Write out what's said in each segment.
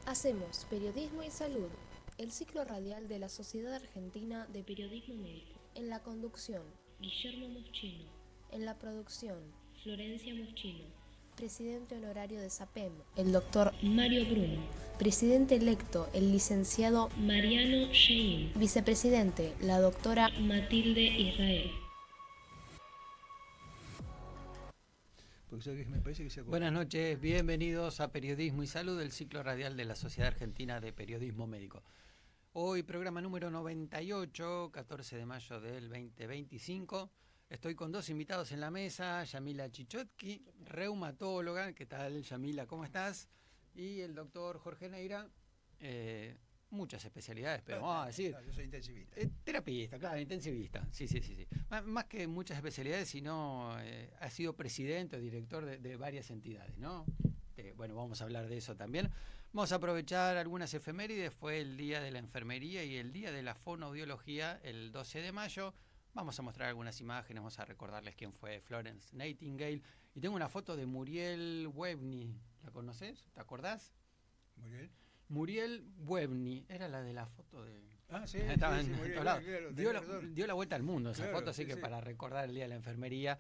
Hacemos Periodismo y Salud, el ciclo radial de la Sociedad Argentina de Periodismo Médico. En la conducción, Guillermo Moschino. En la producción, Florencia Moschino. Presidente honorario de SAPEM, el doctor Mario Bruno. Presidente electo, el licenciado Mariano Shein. Vicepresidente, la doctora Matilde Israel. Buenas noches, bienvenidos a Periodismo y Salud, el ciclo radial de la Sociedad Argentina de Periodismo Médico. Hoy programa número 98, 14 de mayo del 2025. Estoy con dos invitados en la mesa, Yamila Chichotki, reumatóloga. ¿Qué tal, Yamila? ¿Cómo estás? Y el doctor Jorge Neira, muchas especialidades, pero vamos a decir... yo soy intensivista. Terapista, claro, intensivista. Sí. Más que muchas especialidades, sino ha sido presidente o director de varias entidades, ¿no? Bueno, vamos a hablar de eso también. Vamos a aprovechar algunas efemérides. Fue el Día de la Enfermería y el Día de la Fonoaudiología, el 12 de mayo. Vamos a mostrar algunas imágenes, vamos a recordarles quién fue Florence Nightingale. Y tengo una foto de Muriel Webney. ¿La conoces? ¿Te acordás? Muriel Webney, era la de la foto de... Sí, estaba sí, en Muriel, todos lados. claro, dio la vuelta al mundo esa claro, foto, así sí, que sí. para recordar el Día de la Enfermería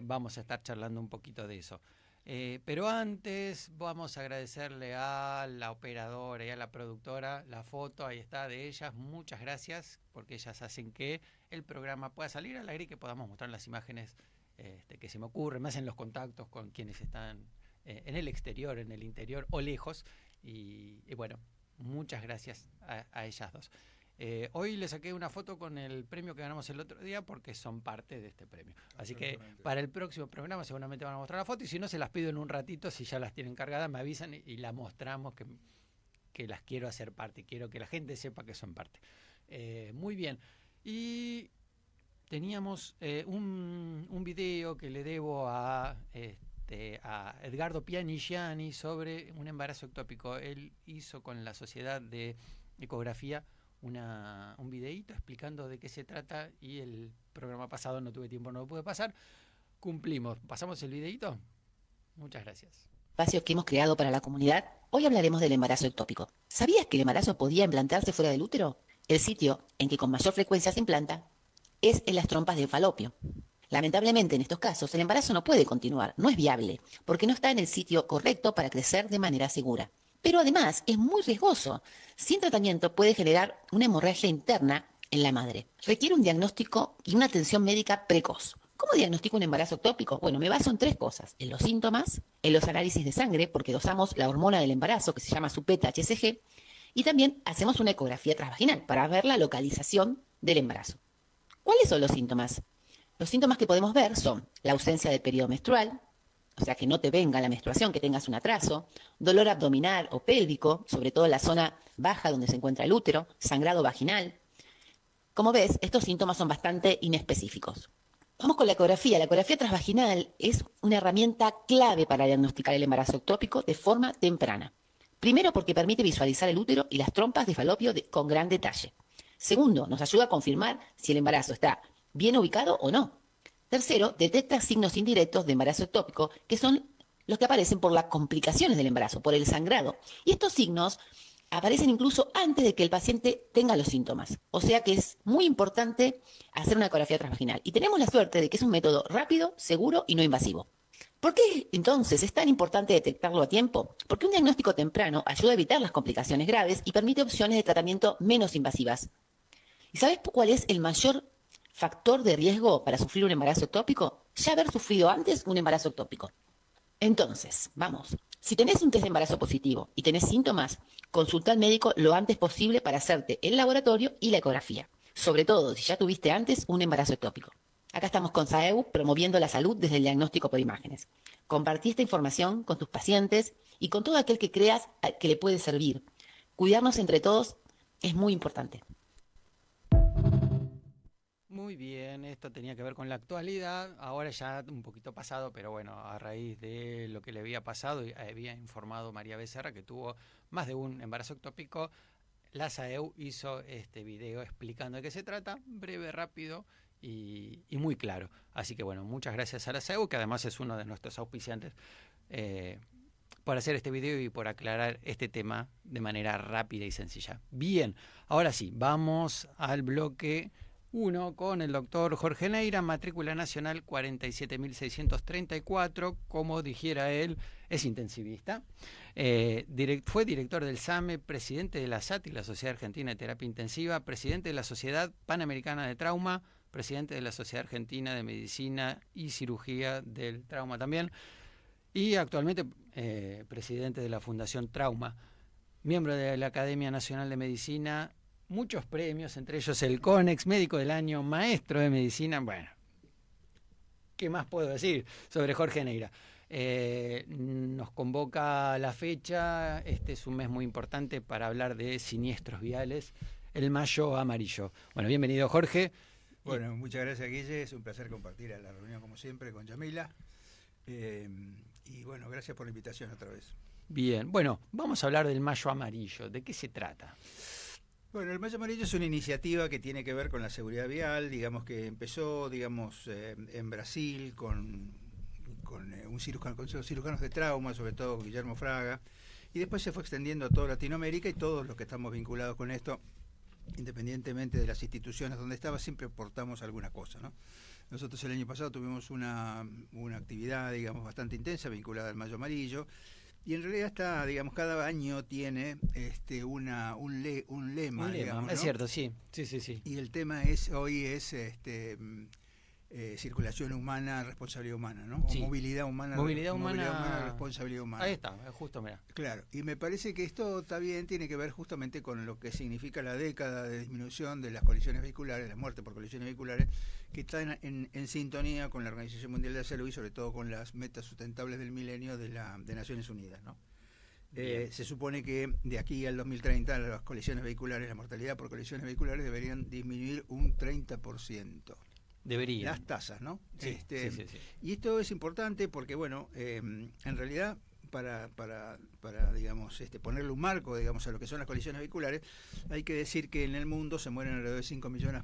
vamos a estar charlando un poquito de eso. Pero antes vamos a agradecerle a la operadora y a la productora la foto, ahí está, de ellas. Muchas gracias, porque ellas hacen que el programa pueda salir al aire y que podamos mostrar las imágenes que se me ocurren, me hacen los contactos con quienes están en el exterior, en el interior o lejos. Y bueno, muchas gracias a ellas dos. Hoy le saqué una foto con el premio que ganamos el otro día porque son parte de este premio. Así que para el próximo programa seguramente van a mostrar la foto y si no se las pido en un ratito, si ya las tienen cargadas me avisan y la mostramos que las quiero hacer parte, quiero que la gente sepa que son parte. Muy bien. Y teníamos un video que le debo a Edgardo Pianigiani sobre un embarazo ectópico. Él hizo con la Sociedad de Ecografía un videíto explicando de qué se trata y el programa pasado no tuve tiempo, no lo pude pasar. Cumplimos. ¿Pasamos el videíto? Muchas gracias. Espacios que hemos creado para la comunidad, hoy hablaremos del embarazo ectópico. ¿Sabías que el embarazo podía implantarse fuera del útero? El sitio en que con mayor frecuencia se implanta es en las trompas de falopio. Lamentablemente, en estos casos, el embarazo no puede continuar, no es viable, porque no está en el sitio correcto para crecer de manera segura. Pero además es muy riesgoso. Sin tratamiento puede generar una hemorragia interna en la madre. Requiere un diagnóstico y una atención médica precoz. ¿Cómo diagnostico un embarazo ectópico? Bueno, me baso en tres cosas: en los síntomas, en los análisis de sangre, porque dosamos la hormona del embarazo, que se llama supeta-HCG, y también hacemos una ecografía transvaginal para ver la localización del embarazo. ¿Cuáles son los síntomas? Los síntomas que podemos ver son la ausencia del periodo menstrual, o sea, que no te venga la menstruación, que tengas un atraso, dolor abdominal o pélvico, sobre todo en la zona baja donde se encuentra el útero, sangrado vaginal. Como ves, estos síntomas son bastante inespecíficos. Vamos con la ecografía. La ecografía transvaginal es una herramienta clave para diagnosticar el embarazo ectópico de forma temprana. Primero, porque permite visualizar el útero y las trompas de falopio con gran detalle. Segundo, nos ayuda a confirmar si el embarazo está bien ubicado o no. Tercero, detecta signos indirectos de embarazo ectópico, que son los que aparecen por las complicaciones del embarazo, por el sangrado. Y estos signos aparecen incluso antes de que el paciente tenga los síntomas. O sea que es muy importante hacer una ecografía transvaginal. Y tenemos la suerte de que es un método rápido, seguro y no invasivo. ¿Por qué entonces es tan importante detectarlo a tiempo? Porque un diagnóstico temprano ayuda a evitar las complicaciones graves y permite opciones de tratamiento menos invasivas. ¿Y sabes cuál es el mayor factor de riesgo para sufrir un embarazo ectópico? Ya haber sufrido antes un embarazo ectópico. Entonces, vamos, si tenés un test de embarazo positivo y tenés síntomas, consulta al médico lo antes posible para hacerte el laboratorio y la ecografía. Sobre todo si ya tuviste antes un embarazo ectópico. Acá estamos con SAEU promoviendo la salud desde el diagnóstico por imágenes. Compartí esta información con tus pacientes y con todo aquel que creas que le puede servir. Cuidarnos entre todos es muy importante. Muy bien, esto tenía que ver con la actualidad, ahora ya un poquito pasado, pero bueno, a raíz de lo que le había pasado, había informado María Becerra que tuvo más de un embarazo ectópico. La SAEU hizo este video explicando de qué se trata, breve, rápido y muy claro. Así que bueno, muchas gracias a la SAEU, que además es uno de nuestros auspiciantes por hacer este video y por aclarar este tema de manera rápida y sencilla. Bien, ahora sí, vamos al bloque 1 con el doctor Jorge Neira, matrícula nacional 47.634, como dijera él, es intensivista. Fue director del SAME, presidente de la SATI, la Sociedad Argentina de Terapia Intensiva, presidente de la Sociedad Panamericana de Trauma, presidente de la Sociedad Argentina de Medicina y Cirugía del Trauma también, y actualmente presidente de la Fundación Trauma, miembro de la Academia Nacional de Medicina, muchos premios, entre ellos el CONEX, médico del año, maestro de medicina. Bueno, ¿qué más puedo decir sobre Jorge Neira? Nos convoca la fecha, este es un mes muy importante para hablar de siniestros viales, el Mayo Amarillo. Bueno, bienvenido Jorge. Bueno, muchas gracias Guille, es un placer compartir la reunión como siempre con Yamila. Y bueno, gracias por la invitación otra vez. Bien, bueno, vamos a hablar del Mayo Amarillo, ¿de qué se trata? Bueno, el Mayo Amarillo es una iniciativa que tiene que ver con la seguridad vial, digamos que empezó, en Brasil con cirujanos de trauma, sobre todo Guillermo Fraga, y después se fue extendiendo a toda Latinoamérica y todos los que estamos vinculados con esto, independientemente de las instituciones donde estaba, siempre aportamos alguna cosa, ¿no? Nosotros el año pasado tuvimos una actividad, bastante intensa vinculada al Mayo Amarillo, y en realidad cada año tiene un lema, digamos, ¿no? Es cierto, sí. Y el tema hoy es circulación humana, responsabilidad humana, ¿no? Sí. O movilidad humana, responsabilidad humana. Ahí está, justo, mira. Claro, y me parece que esto también tiene que ver justamente con lo que significa la década de disminución de las colisiones vehiculares, la muerte por colisiones vehiculares, que está en sintonía con la Organización Mundial de la Salud y sobre todo con las metas sustentables del milenio de Naciones Unidas, ¿no? Se supone que de aquí al 2030 las colisiones vehiculares, la mortalidad por colisiones vehiculares deberían disminuir un 30%. Debería. Las tasas, ¿no? Sí. Y esto es importante porque, bueno, en realidad, para ponerle un marco, a lo que son las colisiones vehiculares, hay que decir que en el mundo se mueren alrededor de 5 millones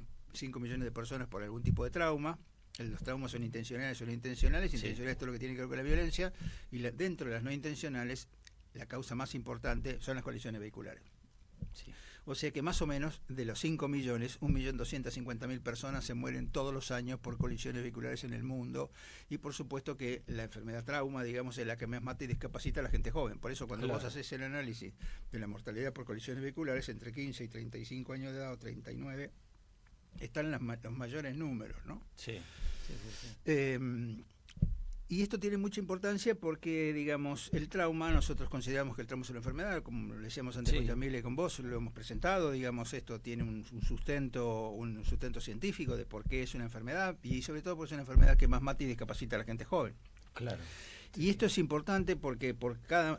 de personas por algún tipo de trauma. Los traumas son intencionales o no intencionales. Intencionales es todo lo que tiene que ver con la violencia, y dentro de las no intencionales, la causa más importante son las colisiones vehiculares. Sí. O sea que más o menos de los 5 millones, 1.250.000 personas se mueren todos los años por colisiones vehiculares en el mundo, y por supuesto que la enfermedad trauma, es la que más mata y discapacita a la gente joven. Por eso cuando vos haces el análisis de la mortalidad por colisiones vehiculares, entre 15 y 35 años de edad o 39, están los mayores números, ¿no? Sí. Y esto tiene mucha importancia porque, el trauma, nosotros consideramos que el trauma es una enfermedad, como le decíamos antes con Yamila y con vos, lo hemos presentado, esto tiene un sustento científico de por qué es una enfermedad, y sobre todo porque es una enfermedad que más mata y discapacita a la gente joven. Claro. Y esto es importante porque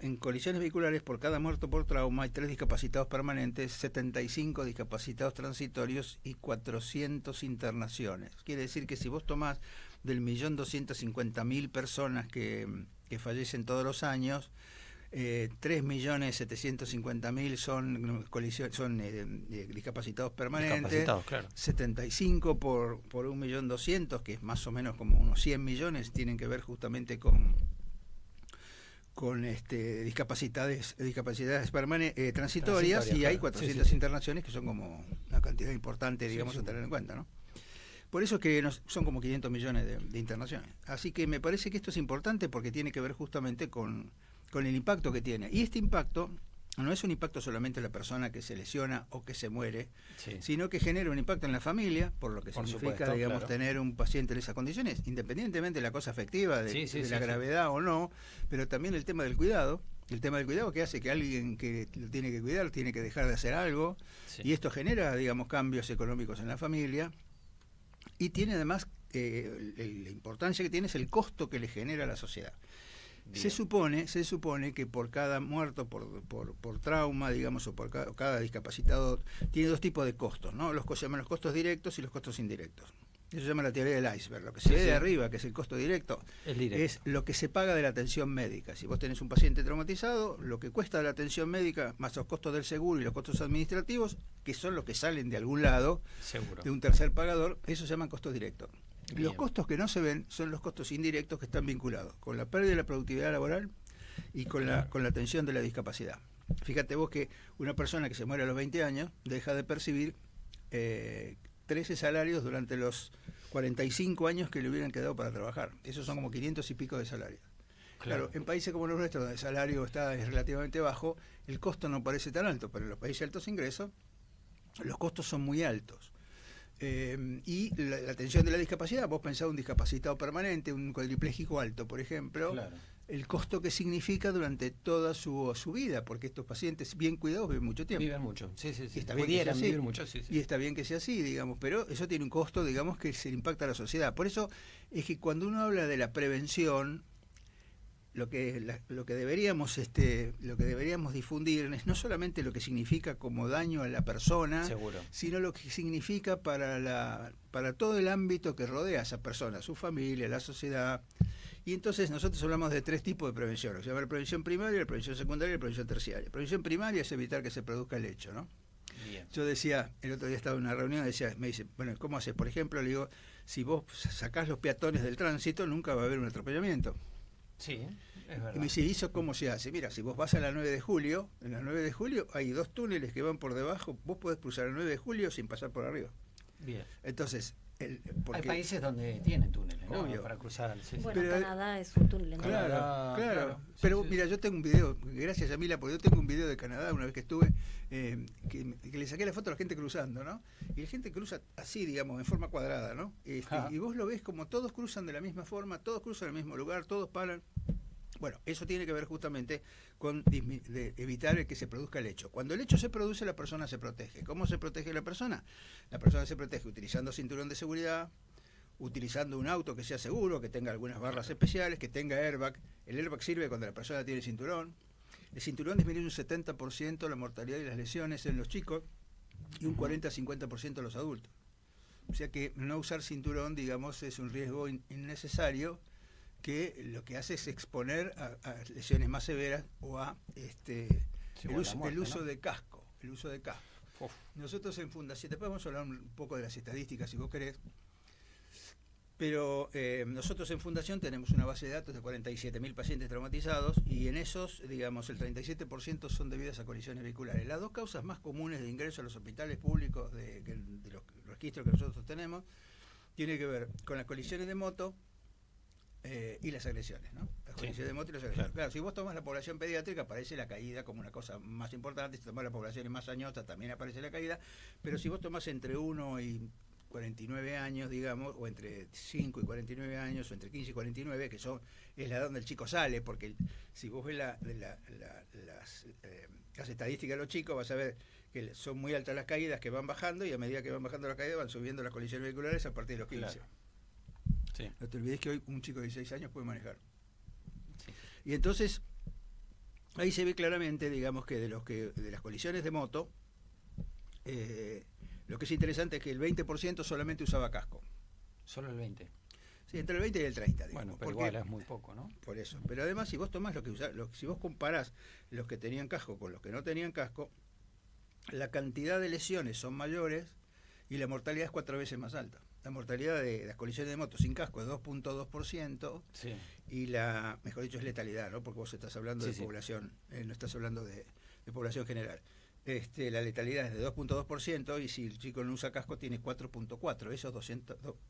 en colisiones vehiculares, por cada muerto por trauma, hay 3 discapacitados permanentes, 75 discapacitados transitorios y 400 internaciones. Quiere decir que si vos tomás del 1.250.000 personas que fallecen todos los años, 3.750.000 son discapacitados permanentes, claro. 75 por 1.200.000, que es más o menos como unos 100 millones, tienen que ver justamente con discapacidades transitorias, y hay 400 internaciones que son como una cantidad importante, a tener en cuenta, ¿no? Por eso es que son como 500 millones de internaciones. Así que me parece que esto es importante porque tiene que ver justamente con el impacto que tiene. Y este impacto no es un impacto solamente en la persona que se lesiona o que se muere, sino que genera un impacto en la familia, por lo que significa, tener un paciente en esas condiciones, independientemente de la cosa afectiva, de la gravedad o no, pero también el tema del cuidado. El tema del cuidado, que hace que alguien que lo tiene que cuidar tiene que dejar de hacer algo, y esto genera, cambios económicos en la familia. Y tiene además, la importancia que tiene es el costo que le genera a la sociedad. Se supone que por cada muerto por trauma, o por cada discapacitado, tiene 2 tipos de costos, ¿no? Se llaman los costos directos y los costos indirectos. Eso se llama la teoría del iceberg. Lo que se ve de arriba, que es el costo directo, es lo que se paga de la atención médica. Si vos tenés un paciente traumatizado, lo que cuesta la atención médica, más los costos del seguro y los costos administrativos, que son los que salen de algún lado, de un tercer pagador, eso se llaman costos directos. Los costos que no se ven son los costos indirectos, que están vinculados con la pérdida de la productividad laboral y con la atención de la discapacidad. Fíjate vos que una persona que se muere a los 20 años deja de percibir 13 salarios durante los 45 años que le hubieran quedado para trabajar. Esos son como 500 y pico de salarios. Claro, en países como los nuestros, donde el salario es relativamente bajo, el costo no parece tan alto, pero en los países de altos ingresos, los costos son muy altos. Y la atención de la discapacidad, vos pensás un discapacitado permanente, un cuadripléjico alto, por ejemplo, claro, el costo que significa durante toda su vida, porque estos pacientes bien cuidados viven mucho tiempo. Viven mucho, sí. Pudieran vivir mucho, sí. Y está bien que sea así, digamos, pero eso tiene un costo, digamos, que se le impacta a la sociedad. Por eso es que cuando uno habla de la prevención, lo que deberíamos difundir es no solamente lo que significa como daño a la persona, seguro, sino lo que significa para todo el ámbito que rodea a esa persona, su familia, la sociedad. Y entonces nosotros hablamos de 3 tipos de prevención. Se llama la prevención primaria, la prevención secundaria y la prevención terciaria. La prevención primaria es evitar que se produzca el hecho, ¿no? Bien. Yo decía, el otro día estaba en una reunión, me dice, bueno, ¿cómo haces? Por ejemplo, le digo, si vos sacás los peatones del tránsito, nunca va a haber un atropellamiento. Sí, es verdad. Y me dice, ¿y eso cómo se hace? Mira, si vos vas a la 9 de julio, en la 9 de julio hay 2 túneles que van por debajo, vos podés cruzar la 9 de julio sin pasar por arriba. Bien. Entonces, hay países donde tienen túneles, ¿no? Obvio. Para cruzar. Sí, bueno, pero, Canadá es un túnel. Claro. Sí, pero sí. Mira, yo tengo un video, gracias Yamila, porque yo tengo un video de Canadá una vez que estuve, que le saqué la foto a la gente cruzando, ¿no? Y la gente cruza así, digamos, en forma cuadrada, ¿no? Y vos lo ves como todos cruzan de la misma forma, todos cruzan en el mismo lugar, todos paran. Bueno, eso tiene que ver justamente con evitar que se produzca el hecho. Cuando el hecho se produce, la persona se protege. ¿Cómo se protege la persona? La persona se protege utilizando cinturón de seguridad, utilizando un auto que sea seguro, que tenga algunas barras especiales, que tenga airbag. El airbag sirve cuando la persona tiene cinturón. El cinturón disminuye un 70% la mortalidad y las lesiones en los chicos y un 40-50% en los adultos. O sea que no usar cinturón, digamos, es un riesgo innecesario que lo que hace es exponer a lesiones más severas o a el uso de casco. Uf. Nosotros en Fundación, después vamos a hablar un poco de las estadísticas si vos querés, pero nosotros en Fundación tenemos una base de datos de 47.000 pacientes traumatizados y en esos, digamos, el 37% son debidas a colisiones vehiculares. Las 2 causas más comunes de ingreso a los hospitales públicos de los registros que nosotros tenemos tiene que ver con las colisiones de moto y las agresiones, ¿no? Las colisiones de moto y las agresiones. Claro, si vos tomás la población pediátrica aparece la caída como una cosa más importante, si tomás la población más añosa también aparece la caída, pero si vos tomás entre 1 y 49 años, digamos, o entre 5 y 49 años, o entre 15 y 49, que es la edad donde el chico sale, porque si vos ves las estadísticas de los chicos, vas a ver que son muy altas las caídas que van bajando, y a medida que van bajando las caídas van subiendo las colisiones vehiculares a partir de los 15. Claro. Sí. No te olvides que hoy un chico de 16 años puede manejar. Sí. Y entonces, ahí se ve claramente, digamos, que de las colisiones de moto, lo que es interesante es que el 20% solamente usaba casco. ¿Solo el 20%? Sí, entre el 20 y el 30, digamos. Bueno, pero igual es muy poco, ¿no? Por eso. Pero además, si vos tomás si vos comparás los que tenían casco con los que no tenían casco, la cantidad de lesiones son mayores y la mortalidad es 4 veces más alta. La mortalidad de las colisiones de moto sin casco es 2.2%, sí, y mejor dicho, es letalidad, ¿no? Porque vos estás hablando de población, no estás hablando de población general. La letalidad es de 2.2% y si el chico no usa casco tiene 4.4%, eso es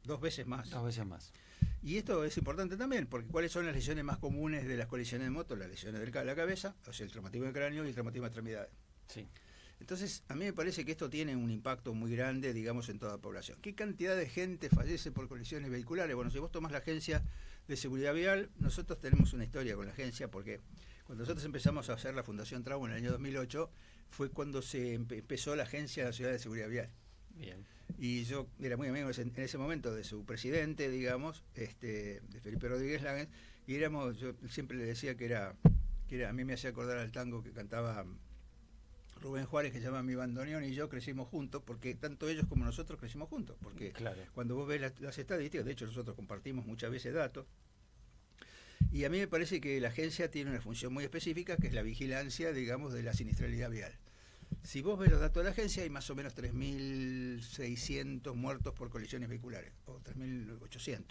2 veces más. 2 veces más. Y esto es importante también, porque ¿cuáles son las lesiones más comunes de las colisiones de moto? Las lesiones de la cabeza, o sea, el traumatismo del cráneo y el traumatismo de extremidades. Sí. Entonces, a mí me parece que esto tiene un impacto muy grande, digamos, en toda la población. ¿Qué cantidad de gente fallece por colisiones vehiculares? Bueno, si vos tomás la Agencia de Seguridad Vial, nosotros tenemos una historia con la agencia, porque cuando nosotros empezamos a hacer la Fundación Trauma en el año 2008, fue cuando se empezó la Agencia Nacional de Seguridad Vial. Bien. Y yo era muy amigo en ese momento de su presidente, digamos, de Felipe Rodríguez Lange, y yo siempre le decía que era, a mí me hacía acordar al tango que cantaba Rubén Juárez, que se llama Mi Bandoneón, y yo crecimos juntos, porque tanto ellos como nosotros crecimos juntos, porque claro, cuando vos ves las estadísticas, de hecho nosotros compartimos muchas veces datos, y a mí me parece que la agencia tiene una función muy específica, que es la vigilancia, digamos, de la siniestralidad vial. Si vos ves los datos de la agencia, hay más o menos 3.600 muertos por colisiones vehiculares, o 3.800.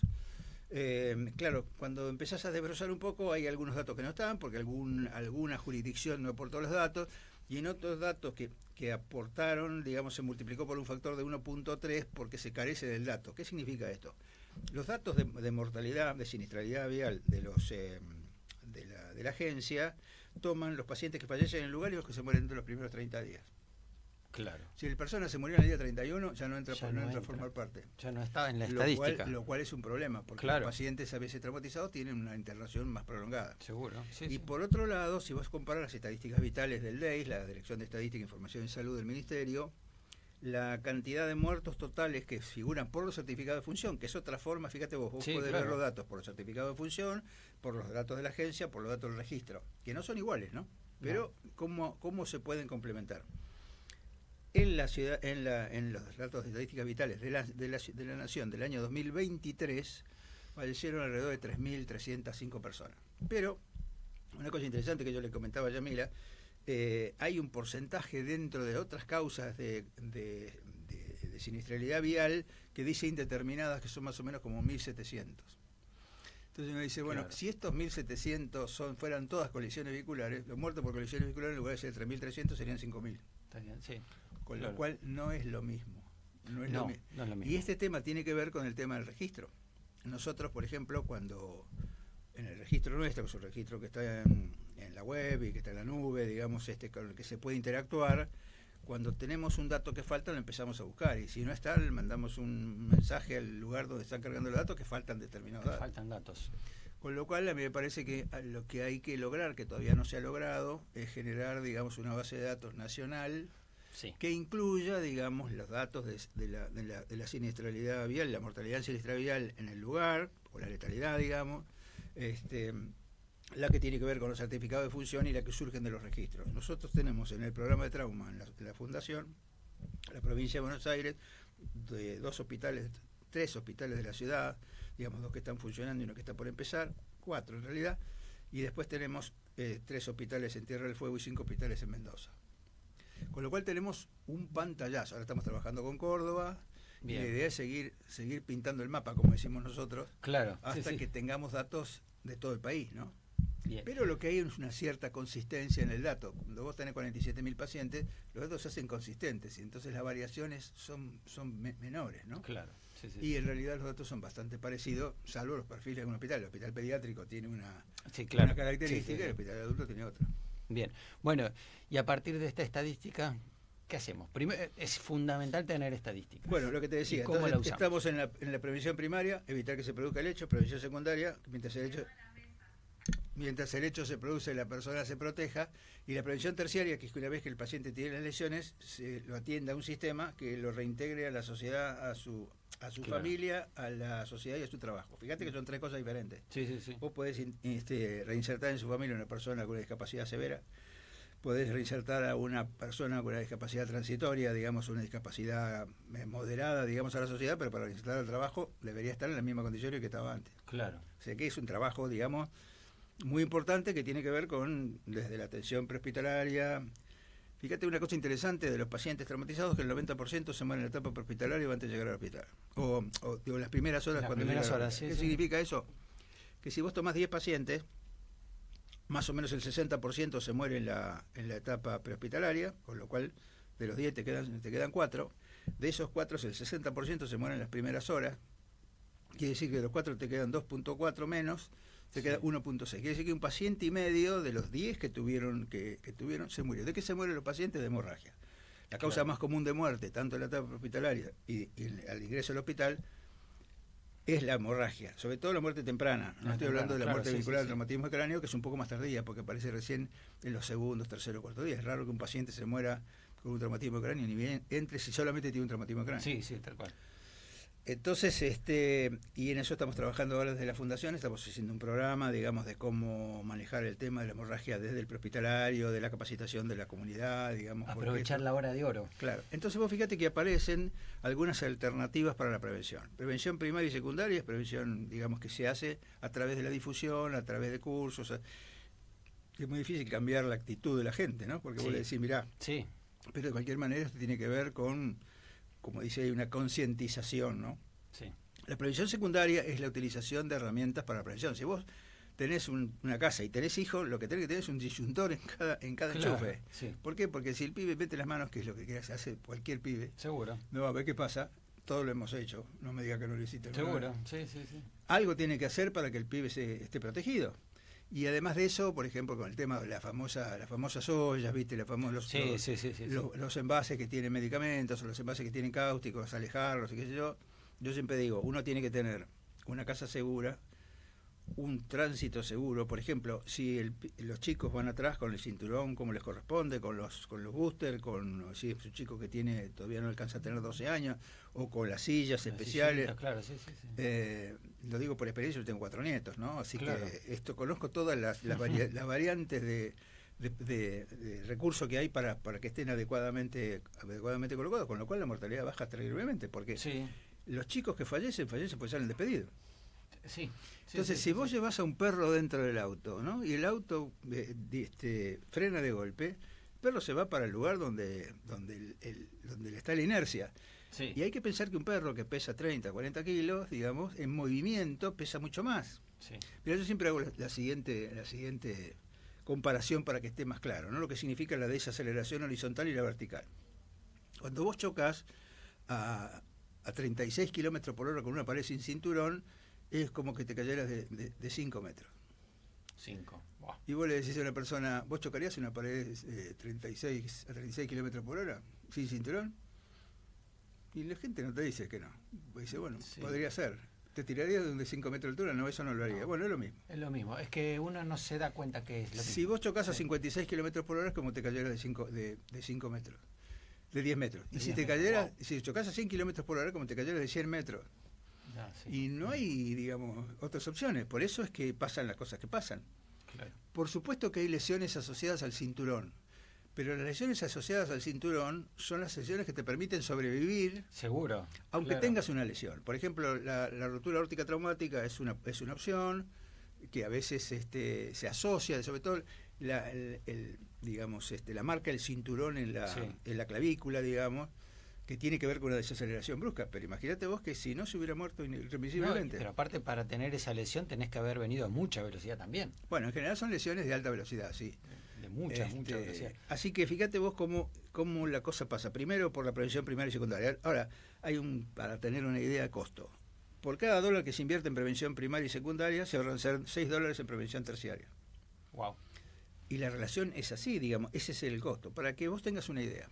Claro, cuando empezás a desbrozar un poco hay algunos datos que no están, porque alguna jurisdicción no aportó los datos, y en otros datos que aportaron, digamos, se multiplicó por un factor de 1.3 porque se carece del dato. ¿Qué significa esto? Los datos de mortalidad, de siniestralidad vial de la agencia toman los pacientes que fallecen en el lugar y los que se mueren dentro de los primeros 30 días. Claro. Si la persona se murió en el día 31, ya no entra a formar parte. Ya no está en la estadística. Lo cual es un problema, porque los pacientes a veces traumatizados tienen una internación más prolongada. Seguro. Sí, y por otro lado, si vos comparas las estadísticas vitales del DEIS, la Dirección de Estadística, Información y Salud del Ministerio, la cantidad de muertos totales que figuran por los certificados de función, que es otra forma, fíjate vos podés ver los datos por los certificados de función, por los datos de la agencia, por los datos del registro, que no son iguales, ¿no? Pero ¿cómo se pueden complementar? En la ciudad, en los datos de estadísticas vitales de la Nación del año 2023 fallecieron alrededor de 3.305 personas. Pero una cosa interesante que yo le comentaba a Yamila, hay un porcentaje dentro de otras causas de siniestralidad vial que dice indeterminadas, que son más o menos como 1.700. Entonces uno dice, bueno, si estos 1.700 fueran todas colisiones vehiculares, los muertos por colisiones vehiculares en lugar de ser 3.300 serían 5.000. Está bien, sí. Con lo cual no es lo mismo. No es lo mismo. Y este tema tiene que ver con el tema del registro. Nosotros, por ejemplo, cuando en el registro nuestro, que es un registro que está en la web y que está en la nube, digamos, con el que se puede interactuar, cuando tenemos un dato que falta lo empezamos a buscar, y si no está, le mandamos un mensaje al lugar donde están cargando los datos que faltan determinados datos. Faltan datos. Con lo cual a mí me parece que lo que hay que lograr, que todavía no se ha logrado, es generar, digamos, una base de datos nacional que incluya, digamos, los datos de la siniestralidad vial, la mortalidad en siniestralidad vial en el lugar, o la letalidad, digamos, la que tiene que ver con los certificados de función y la que surgen de los registros. Nosotros tenemos en el programa de trauma, en la Fundación, la provincia de Buenos Aires, de 3 hospitales de la ciudad, digamos, 2 que están funcionando y 1 que está por empezar, 4 en realidad, y después tenemos 3 hospitales en Tierra del Fuego y 5 hospitales en Mendoza. Con lo cual tenemos un pantallazo. Ahora estamos trabajando con Córdoba. Bien. Y la idea es seguir pintando el mapa, como decimos nosotros, hasta que tengamos datos de todo el país, ¿no? Bien. Pero lo que hay es una cierta consistencia en el dato. Cuando vos tenés 47.000 pacientes, los datos se hacen consistentes y entonces las variaciones son menores, ¿no? Claro. Y en realidad los datos son bastante parecidos, salvo los perfiles de un hospital. El hospital pediátrico tiene una característica y el hospital adulto tiene otra. Bien, bueno, y a partir de esta estadística, ¿qué hacemos? Primero, es fundamental tener estadísticas. Bueno, lo que te decía, entonces, estamos en la prevención primaria, evitar que se produzca el hecho, prevención secundaria, mientras el hecho se produce, la persona se proteja, y la prevención terciaria, que es que una vez que el paciente tiene las lesiones, se lo atienda a un sistema que lo reintegre a la sociedad, a su familia, a la sociedad y a su trabajo. Fíjate que son 3 cosas diferentes. Sí. Vos podés reinsertar en su familia a una persona con una discapacidad severa, podés reinsertar a una persona con una discapacidad transitoria, digamos, una discapacidad moderada, digamos, a la sociedad, pero para reinsertar al trabajo debería estar en la misma condición que estaba antes. Claro. O sea que es un trabajo, digamos, muy importante que tiene que ver con desde la atención prehospitalaria. Fíjate una cosa interesante de los pacientes traumatizados, que el 90% se mueren en la etapa prehospitalaria o antes de llegar al hospital. O digo, las primeras horas cuando llegan al hospital. ¿Qué significa eso? Que si vos tomás 10 pacientes, más o menos el 60% se muere en la etapa prehospitalaria, con lo cual de los 10 te quedan 4. De esos 4, el 60% se mueren en las primeras horas. Quiere decir que de los 4 te quedan 2.4 menos, te queda 1.6. Quiere decir que un paciente y medio de los 10 que tuvieron se murió. ¿De qué se mueren los pacientes? De hemorragia. La causa más común de muerte, tanto en la etapa hospitalaria y al ingreso al hospital, es la hemorragia, sobre todo la muerte temprana. No estoy hablando de la muerte vinculada al traumatismo de cráneo, que es un poco más tardía, porque aparece recién en los segundos, tercero, cuarto día. Es raro que un paciente se muera con un traumatismo de cráneo, ni bien entre si solamente tiene un traumatismo de cráneo. Sí, tal cual. Entonces, y en eso estamos trabajando ahora desde la Fundación, estamos haciendo un programa, digamos, de cómo manejar el tema de la hemorragia desde el prehospitalario, de la capacitación de la comunidad, digamos. Aprovechar la hora de oro. Claro. Entonces vos fíjate que aparecen algunas alternativas para la prevención. Prevención primaria y secundaria es prevención, digamos, que se hace a través de la difusión, a través de cursos. Es muy difícil cambiar la actitud de la gente, ¿no? Porque vos le decís, mirá, pero de cualquier manera esto tiene que ver con, como dice ahí, una concientización, ¿no? Sí. La prevención secundaria es la utilización de herramientas para la prevención. Si vos tenés una casa y tenés hijos, lo que tenés que tener es un disyuntor en cada Claro, enchufe. sí. ¿Por qué? Porque si el pibe mete las manos, que es lo que hace cualquier pibe, Seguro. no va a ver qué pasa. Todo lo hemos hecho. No me diga que no lo hiciste. Seguro, sí, sí, sí. Algo tiene que hacer para que el pibe esté protegido. Y además de eso, por ejemplo, con el tema de las famosas ollas, ¿viste? Sí, sí, sí, sí, sí. Los envases que tienen medicamentos o los envases que tienen cáusticos, alejarlos y qué sé yo. Yo siempre digo, uno tiene que tener una casa segura, un tránsito seguro. Por ejemplo, si los chicos van atrás con el cinturón como les corresponde, con los boosters, si es un chico que todavía no alcanza a tener 12 años, o con las sillas especiales. Claro, sí, sí, sí. Lo digo por experiencia, yo tengo 4 nietos, ¿no? Así Claro. que conozco todas las variantes de recursos que hay para que estén adecuadamente colocados, con lo cual la mortalidad baja terriblemente, porque Sí, los chicos que fallecen pues salen despedidos. sí. Entonces, si vos llevas a un perro dentro del auto, ¿no? Y el auto frena de golpe, el perro se va para el lugar donde le está la inercia. Sí. Y hay que pensar que un perro que pesa 30, 40 kilos, digamos, en movimiento pesa mucho más. Sí. Pero yo siempre hago la siguiente comparación para que esté más claro, ¿no? Lo que significa la desaceleración horizontal y la vertical. Cuando vos chocas a 36 kilómetros por hora con una pared sin cinturón, es como que te cayeras de 5 metros. 5. Wow. Y vos le decís a una persona, ¿vos chocarías una pared a 36 kilómetros por hora sin cinturón? Y la gente no te dice que no. Dice, bueno, Sí. podría ser. ¿Te tirarías de 5 metros de altura? No, eso no lo haría. No. Bueno, es lo mismo. Es lo mismo. Es que uno no se da cuenta que es lo mismo. Si vos chocas a Sí. 56 kilómetros por hora es como te cayeras de 5 metros. De 10 metros. De Y si 10 te metros, cayeras, wow. si chocas a 100 kilómetros por hora, como te cayeras de 100 metros. Ah, sí. Y no hay, digamos, otras opciones. Por eso es que pasan las cosas que pasan. Claro. Por supuesto que hay lesiones asociadas al cinturón. Pero las lesiones asociadas al cinturón son las lesiones que te permiten sobrevivir, Seguro. aunque Claro. tengas una lesión. Por ejemplo, la rotura aórtica traumática es una opción que a veces se asocia, sobre todo la marca del cinturón en Sí. la clavícula, digamos, que tiene que ver con una desaceleración brusca. Pero imagínate vos que si no se hubiera muerto No, irremisiblemente. pero aparte para tener esa lesión tenés que haber venido a mucha velocidad también. Bueno, en general son lesiones de alta velocidad, sí. De mucha velocidad. Así que fíjate vos cómo la cosa pasa. Primero por la prevención primaria y secundaria. Ahora, para tener una idea de costo. Por cada dólar que se invierte en prevención primaria y secundaria, se ahorran $6 en prevención terciaria. Wow. Y la relación es así, digamos, ese es el costo. Para que vos tengas una idea.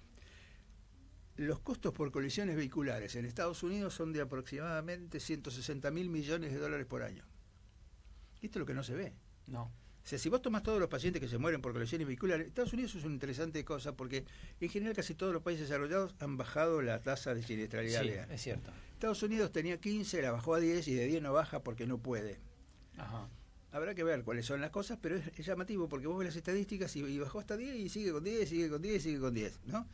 Los costos por colisiones vehiculares en Estados Unidos son de aproximadamente 160.000 millones de dólares por año. Esto es lo que no se ve. No. O sea, si vos tomás todos los pacientes que se mueren por colisiones vehiculares, Estados Unidos es una interesante cosa porque en general casi todos los países desarrollados han bajado la tasa de siniestralidad. Sí, es cierto. Estados Unidos tenía 15, la bajó a 10 y de 10 no baja porque no puede. Ajá. Habrá que ver cuáles son las cosas, pero es llamativo porque vos ves las estadísticas y bajó hasta 10 y sigue con 10, sigue con 10, sigue con 10, ¿no?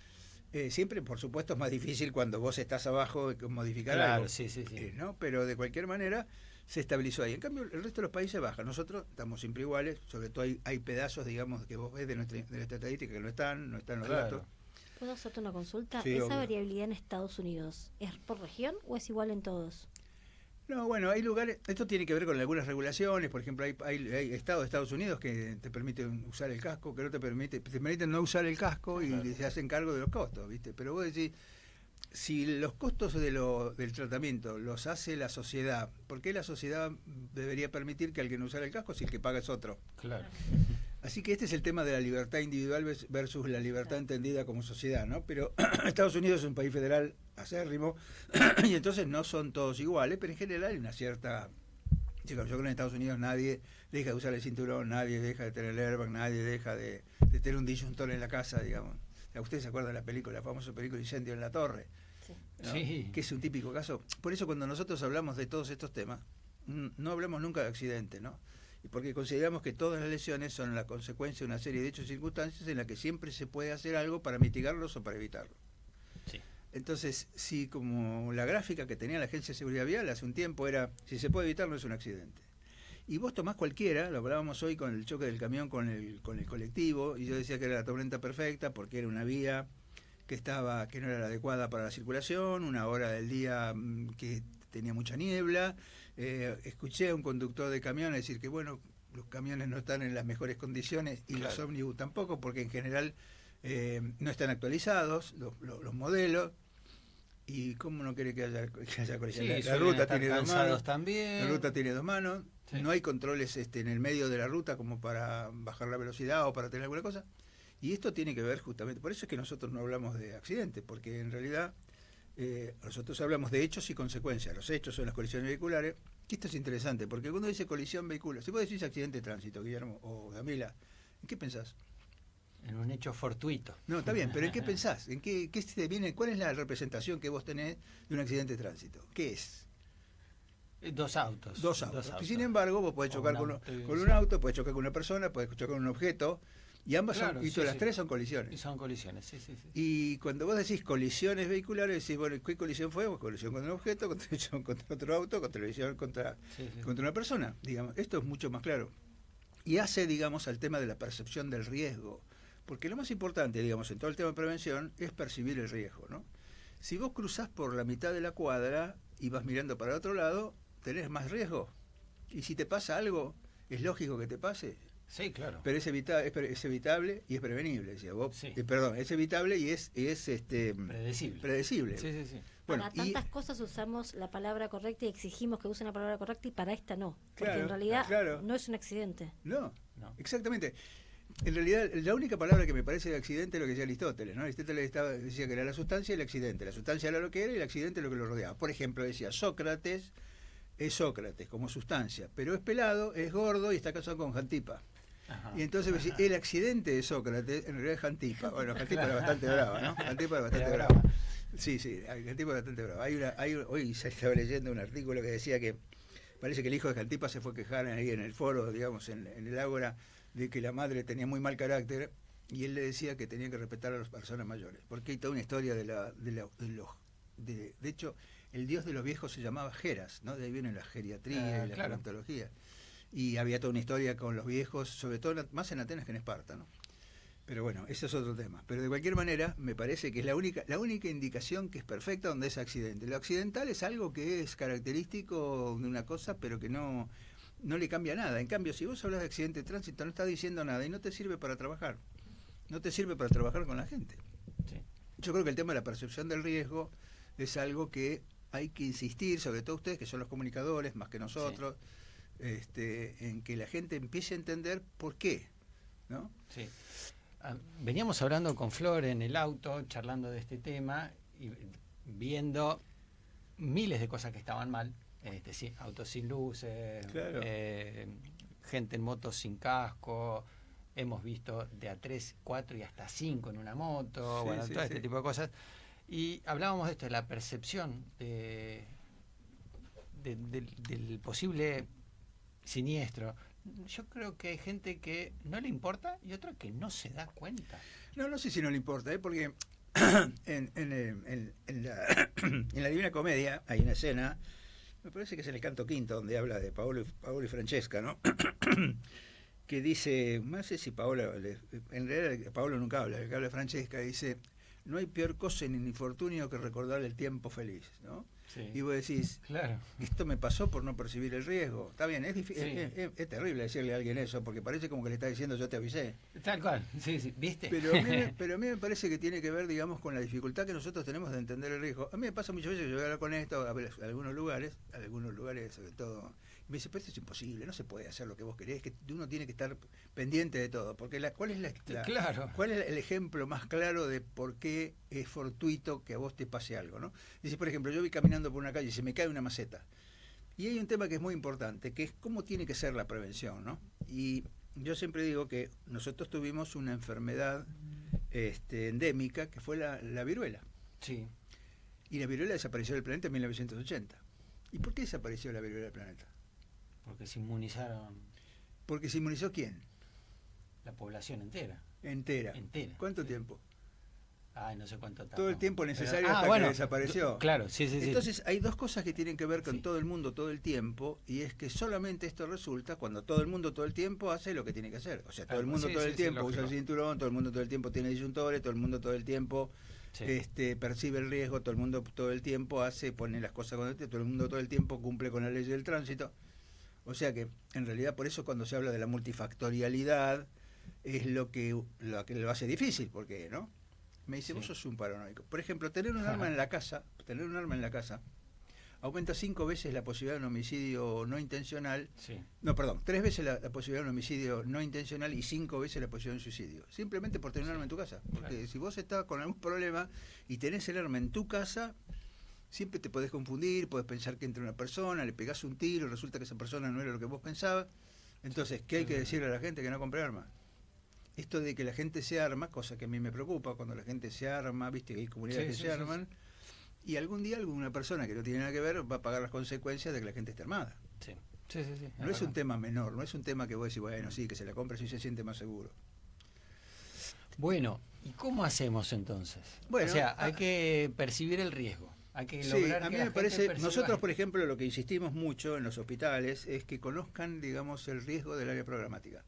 Siempre, por supuesto, es más difícil cuando vos estás abajo modificar Claro, algo. sí, sí, sí. ¿No? Pero de cualquier manera se estabilizó ahí. En cambio, el resto de los países baja. Nosotros estamos siempre iguales, sobre todo hay pedazos, digamos, que vos ves de nuestra estadística que no están los Claro. datos. ¿Puedo hacerte una consulta? Sí, ¿Esa obvio. variabilidad en Estados Unidos es por región o es igual en todos? No, bueno, hay lugares, esto tiene que ver con algunas regulaciones, por ejemplo, hay estados de Estados Unidos que te permiten usar el casco, que no te permiten no usar el casco y Claro. se hacen cargo de los costos, ¿viste? Pero vos decís, si los costos del tratamiento los hace la sociedad, ¿por qué la sociedad debería permitir que alguien usara el casco si el que paga es otro? Claro. Así que este es el tema de la libertad individual versus la libertad entendida como sociedad, ¿no? Pero Estados Unidos es un país federal acérrimo y entonces no son todos iguales, pero en general hay una cierta... Yo creo que en Estados Unidos nadie deja de usar el cinturón, nadie deja de tener el airbag, nadie deja de tener un disyuntor en la casa, digamos. ¿Ustedes se acuerdan de la famosa película Incendio en la Torre? ¿No? Sí. Que es un típico caso. Por eso cuando nosotros hablamos de todos estos temas, no hablamos nunca de accidente, ¿no? Y porque consideramos que todas las lesiones son la consecuencia de una serie de hechos y circunstancias en las que siempre se puede hacer algo para mitigarlos o para evitarlos. Sí. Entonces, si como la gráfica que tenía la Agencia de Seguridad Vial hace un tiempo era, si se puede evitar no es un accidente. Y vos tomás cualquiera, lo hablábamos hoy con el choque del camión con el colectivo, y yo decía que era la tormenta perfecta porque era una vía que no era la adecuada para la circulación, una hora del día que tenía mucha niebla. Escuché a un conductor de camión decir que, bueno, los camiones no están en las mejores condiciones y los ómnibus tampoco, porque en general no están actualizados los modelos. ¿Y cómo no quiere que haya colisión? Sí, La ruta estar tiene dos cansados manos. también. La ruta tiene dos manos. Sí. No hay controles en el medio de la ruta como para bajar la velocidad o para tener alguna cosa. Y esto tiene que ver justamente, por eso es que nosotros no hablamos de accidentes, porque en realidad nosotros hablamos de hechos y consecuencias. Los hechos son las colisiones vehiculares. Y esto es interesante, porque cuando dice colisión vehicular, si vos decís accidente de tránsito, Guillermo o Camila, ¿en qué pensás? En un hecho fortuito. No, está bien, pero ¿en qué pensás? ¿En qué se te viene? ¿Cuál es la representación que vos tenés de un accidente de tránsito? ¿Qué es? Dos autos. Dos autos. Y sin embargo, vos podés chocar con un sí. auto, podés chocar con una persona, podés chocar con un objeto, y ambas Claro, y sí, las sí. tres son colisiones. Y son colisiones, sí. Y cuando vos decís colisiones vehiculares, decís, bueno, ¿qué colisión fue? Pues colisión contra un objeto, colisión contra otro auto, colisión contra una persona. Digamos, esto es mucho más claro. Y hace, digamos, al tema de la percepción del riesgo. Porque lo más importante, digamos, en todo el tema de prevención es percibir el riesgo, ¿no? Si vos cruzás por la mitad de la cuadra y vas mirando para el otro lado, tenés más riesgo. Y si te pasa algo, es lógico que te pase. Sí, claro. Pero es evitable y es prevenible, decía vos. Sí. Perdón, es evitable y es predecible. Sí. Bueno, para tantas cosas usamos la palabra correcta y exigimos que usen la palabra correcta y para esta no. Porque Claro, en realidad claro. no es un accidente. No, No. exactamente. En realidad, la única palabra que me parece de accidente es lo que decía Aristóteles, ¿no? Aristóteles decía que era la sustancia y el accidente. La sustancia era lo que era y el accidente lo que lo rodeaba. Por ejemplo, decía Sócrates es Sócrates como sustancia, pero es pelado, es gordo y está casado con Jantipa. Ajá. Y entonces decía, el accidente de Sócrates en realidad es Jantipa. Bueno, Jantipa era bastante brava, ¿no? Jantipa era bastante brava. Sí, Jantipa era bastante brava. Hoy se estaba leyendo un artículo que decía que parece que el hijo de Jantipa se fue a quejar ahí en el foro, digamos, en el Ágora, de que la madre tenía muy mal carácter y él le decía que tenía que respetar a las personas mayores. Porque hay toda una historia de hecho, el dios de los viejos se llamaba Geras, ¿no? De ahí viene la geriatría y la gerontología. Y había toda una historia con los viejos, sobre todo más en Atenas que en Esparta, ¿no? Pero bueno, ese es otro tema. Pero de cualquier manera, me parece que es la única indicación que es perfecta donde es accidente. Lo accidental es algo que es característico de una cosa, pero que no le cambia nada. En cambio, si vos hablas de accidente de tránsito, no estás diciendo nada y no te sirve para trabajar. No te sirve para trabajar con la gente. Sí. Yo creo que el tema de la percepción del riesgo es algo que hay que insistir, sobre todo ustedes que son los comunicadores, más que nosotros, en que la gente empiece a entender por qué, ¿no? Sí. Veníamos hablando con Flor en el auto, charlando de este tema y viendo miles de cosas que estaban mal. Sí, autos sin luces, Claro. Gente en motos sin casco, hemos visto de a 3, 4 y hasta 5 en una moto, Sí, todo sí. este tipo de cosas. Y hablábamos de esto, de la percepción del posible siniestro. Yo creo que hay gente que no le importa y otra que no se da cuenta. No sé si no le importa, porque en la Divina Comedia hay una escena, me parece que es en el canto quinto, donde habla de Paolo y Francesca, ¿no? Que dice, no sé si Paolo, en realidad Paolo nunca habla, el que habla de Francesca, dice, no hay peor cosa en el infortunio que recordar el tiempo feliz, ¿no? Sí. Y vos decís, Claro. esto me pasó por no percibir el riesgo. Está bien, Sí. es terrible decirle a alguien eso, porque parece como que le está diciendo yo te avisé. Tal cual, sí, ¿viste? Pero a mí me parece que tiene que ver, digamos, con la dificultad que nosotros tenemos de entender el riesgo. A mí me pasa muchas veces que yo voy a hablar con esto a algunos lugares sobre todo, y me dice, pero esto es imposible, no se puede hacer lo que vos querés, que uno tiene que estar pendiente de todo, porque ¿cuál es el ejemplo más claro de por qué es fortuito que a vos te pase algo, ¿no? Dice, por ejemplo, yo voy caminando por una calle y se me cae una maceta. Y hay un tema que es muy importante, que es cómo tiene que ser la prevención, ¿no? Y yo siempre digo que nosotros tuvimos una enfermedad endémica que fue la viruela. Sí. Y la viruela desapareció del planeta en 1980. ¿Y por qué desapareció la viruela del planeta? Porque se inmunizaron Porque se inmunizó ¿quién? la población entera. Entera. ¿Cuánto Sí. tiempo? Ay, no sé cuánto tardó. Todo el tiempo necesario Pero, hasta que desapareció. Claro, sí. Entonces hay dos cosas que tienen que ver con Sí. todo el mundo todo el tiempo, y es que solamente esto resulta cuando todo el mundo todo el tiempo hace lo que tiene que hacer. O sea, todo el mundo Sí, todo sí, el sí, tiempo usa el lógico. cinturón, todo el mundo todo el tiempo tiene disyuntores, todo el mundo todo el tiempo Sí. Percibe el riesgo, todo el mundo todo el tiempo pone las cosas con todo el mundo todo el tiempo cumple con la ley del tránsito. O sea que, en realidad, por eso cuando se habla de la multifactorialidad, es lo hace difícil, porque, ¿no? Me dice, vos sos un paranoico. Por ejemplo, tener un arma en la casa, aumenta 5 veces la posibilidad de un homicidio no intencional. Sí. No, perdón, 3 veces la posibilidad de un homicidio no intencional y 5 veces la posibilidad de un suicidio. Simplemente por tener un arma en tu casa. Porque Claro. si vos estás con algún problema y tenés el arma en tu casa, siempre te podés confundir, podés pensar que entra una persona, le pegás un tiro, resulta que esa persona no era lo que vos pensabas. Entonces, ¿qué hay que decirle a la gente? Que no compre armas. Esto de que la gente se arma, cosa que a mí me preocupa, cuando la gente se arma, viste que hay comunidades que se arman, y algún día alguna persona que no tiene nada que ver va a pagar las consecuencias de que la gente esté armada. Sí. No es un tema menor, no es un tema que vos decís, bueno, sí, que se la compre si se siente más seguro. Bueno, ¿y cómo hacemos entonces? Bueno, o sea, hay que percibir el riesgo. Hay que Sí, lograr a que mí la me gente parece, perciba nosotros esto. por ejemplo lo que insistimos mucho en los hospitales es que conozcan, digamos, el riesgo del área programática,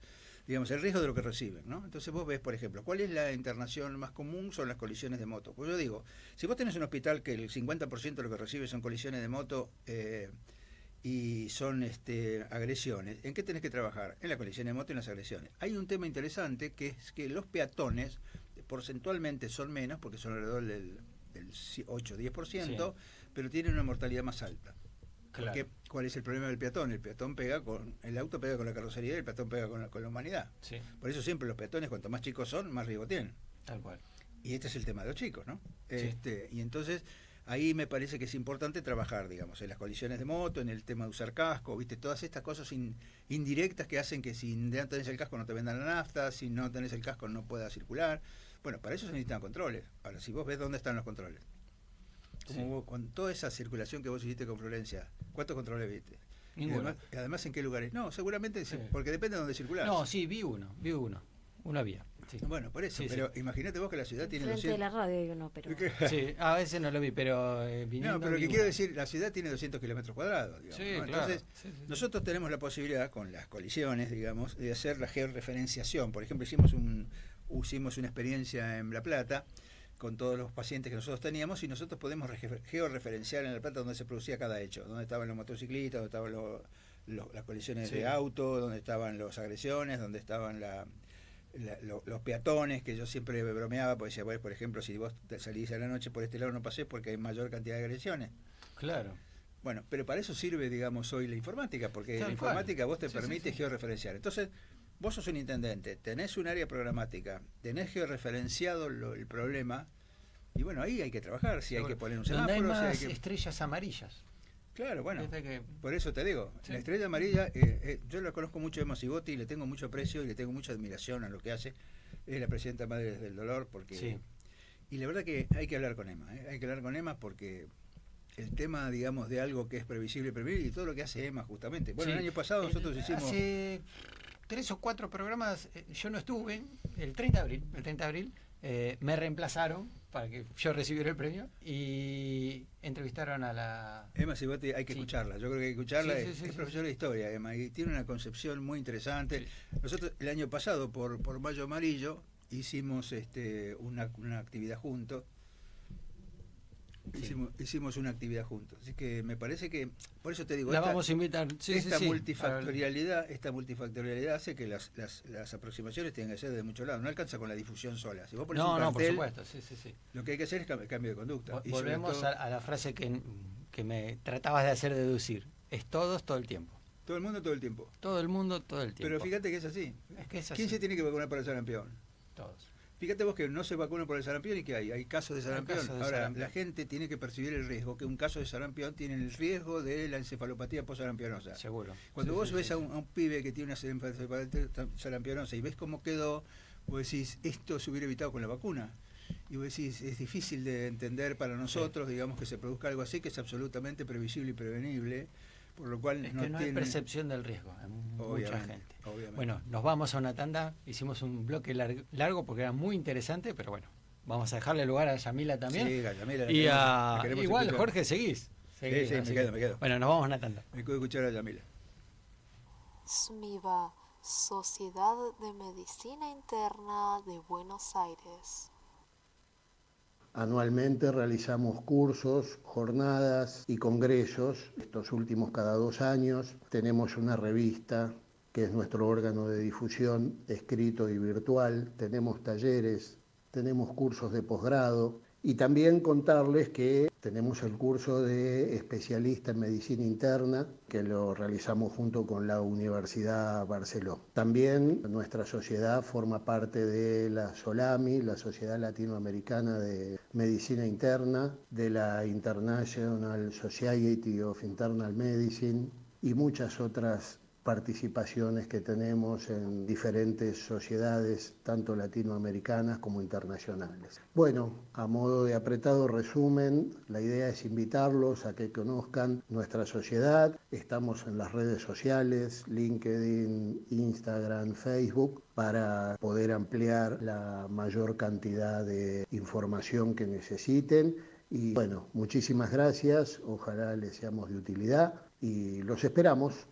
digamos, el riesgo de lo que reciben, ¿no? Entonces vos ves, por ejemplo, ¿cuál es la internación más común? Son las colisiones de moto. Pues yo digo, si vos tenés un hospital que el 50% de lo que recibe son colisiones de moto y son agresiones, ¿en qué tenés que trabajar? En la colisión de moto y en las agresiones. Hay un tema interesante que es que los peatones porcentualmente son menos, porque son alrededor del 8-10%, pero tienen una mortalidad más alta. Claro. Porque, ¿cuál es el problema del peatón? El auto pega con la carrocería y el peatón pega con la humanidad. Sí, Por eso siempre los peatones, cuanto más chicos son, más riesgo tienen. tal cual. Y este es el tema de los chicos, ¿no? Sí. Y entonces, ahí me parece que es importante trabajar, digamos, en las colisiones de moto, en el tema de usar casco, ¿viste? Todas estas cosas indirectas que hacen que si no tenés el casco no te vendan la nafta, si no tenés el casco no puedas circular. Bueno, para eso se necesitan controles. Ahora, si vos ves dónde están los controles, como vos, con toda esa circulación que vos hiciste con Florencia, ¿cuántos controles viste? Ninguno. Y además, ¿en qué lugares? No, seguramente, porque depende de dónde circulás. No, sí, vi uno. Una vía. Sí. Bueno, por eso, pero imagínate vos que la ciudad tiene Frente 200... de la radio hay uno, pero... Sí, a veces no lo vi, pero viniendo. No, pero lo vi que quiero uno. decir, la ciudad tiene 200 kilómetros cuadrados, digamos, Sí, ¿no? claro. Entonces, Sí. nosotros tenemos la posibilidad, con las colisiones, digamos, de hacer la georreferenciación. Por ejemplo, hicimos una experiencia en La Plata con todos los pacientes que nosotros teníamos y nosotros podemos georreferenciar en La Plata donde se producía cada hecho, donde estaban los motociclistas, donde estaban las colisiones de auto, donde estaban las agresiones, donde estaban los peatones, que yo siempre bromeaba, porque decía, bueno, por ejemplo, si vos salís a la noche por este lado no pasés porque hay mayor cantidad de agresiones. Claro. Bueno, pero para eso sirve, digamos, hoy la informática, porque Tal la informática vos te Sí, permite sí. georreferenciar. Entonces, vos sos un intendente, tenés un área programática, tenés georreferenciado el problema, y bueno, ahí hay que trabajar, si hay que poner un Donde hay semáforo, si más hay que... estrellas amarillas. Claro, bueno, Viste que- por eso te digo, Sí. la estrella amarilla, yo la conozco mucho de Mosigotti y le tengo mucho aprecio y le tengo mucha admiración a lo que hace. Es la presidenta Madres del Dolor, porque... Sí. Y la verdad que hay que hablar con Emma, hay que hablar con Emma porque el tema, digamos, de algo que es previsible y previsible y todo lo que hace Emma justamente. Bueno, Sí. el año pasado nosotros hicimos... Hace 3 o 4 programas, yo no estuve, el 30 de abril, me reemplazaron para que yo recibiera el premio y entrevistaron a la... Emma Sibotti hay que escucharla, yo creo que hay que escucharla, Sí, es profesora de historia Emma y tiene una concepción muy interesante. Sí. Nosotros el año pasado por Mayo Amarillo hicimos una actividad juntos. Sí. Hicimos una actividad juntos, así que me parece que, por eso te digo, La vamos a invitar. Sí, esta sí. multifactorialidad hace que las aproximaciones tengan que ser de muchos lados, no alcanza con la difusión sola. Si vos pones un No, por cartel, supuesto, sí. lo que hay que hacer es cambio de conducta. Y sobre Volvemos todo, a la frase que me tratabas de hacer deducir. Es todos, todo el tiempo. todo el mundo todo el tiempo. Todo el mundo, todo el tiempo. Pero fíjate que es así. Es que es así. ¿Quién se tiene que vacunar para el sarampión? Todos. Fíjate vos que no se vacuna por el sarampión y que hay casos de sarampión. casos de Ahora, sarampión. la gente tiene que percibir el riesgo, que un caso de sarampión tiene el riesgo de la encefalopatía postsarampionosa. Seguro. Cuando Sí, vos sí, ves sí, a un pibe que tiene una encefalopatía sarampionosa y ves cómo quedó, vos decís, esto se hubiera evitado con la vacuna. Y vos decís, es difícil de entender para nosotros, digamos, que se produzca algo así, que es absolutamente previsible y prevenible, por lo cual Es que no hay tiene... percepción del riesgo en mucha Obviamente, gente. obviamente. Bueno, nos vamos a una tanda. Hicimos un bloque largo porque era muy interesante, pero bueno, vamos a dejarle lugar a Yamila también. Sí, Yamila, la Y la queremos igual, escuchar. Jorge, seguís. Sí, Seguís, me así quedo, que- me quedo. Bueno, nos vamos a una tanda. Me puedo escuchar a Yamila. SMIBA, Sociedad de Medicina Interna de Buenos Aires. Anualmente realizamos cursos, jornadas y congresos. Estos últimos cada 2 años. Tenemos una revista que es nuestro órgano de difusión, escrito y virtual. Tenemos talleres, tenemos cursos de posgrado. Y también contarles que tenemos el curso de especialista en medicina interna, que lo realizamos junto con la Universidad Barceló. También nuestra sociedad forma parte de la SOLAMI, la Sociedad Latinoamericana de Medicina Interna, de la International Society of Internal Medicine y muchas otras participaciones que tenemos en diferentes sociedades, tanto latinoamericanas como internacionales. Bueno, a modo de apretado resumen, la idea es invitarlos a que conozcan nuestra sociedad. Estamos en las redes sociales, LinkedIn, Instagram, Facebook, para poder ampliar la mayor cantidad de información que necesiten. Y bueno, muchísimas gracias, ojalá les seamos de utilidad y los esperamos.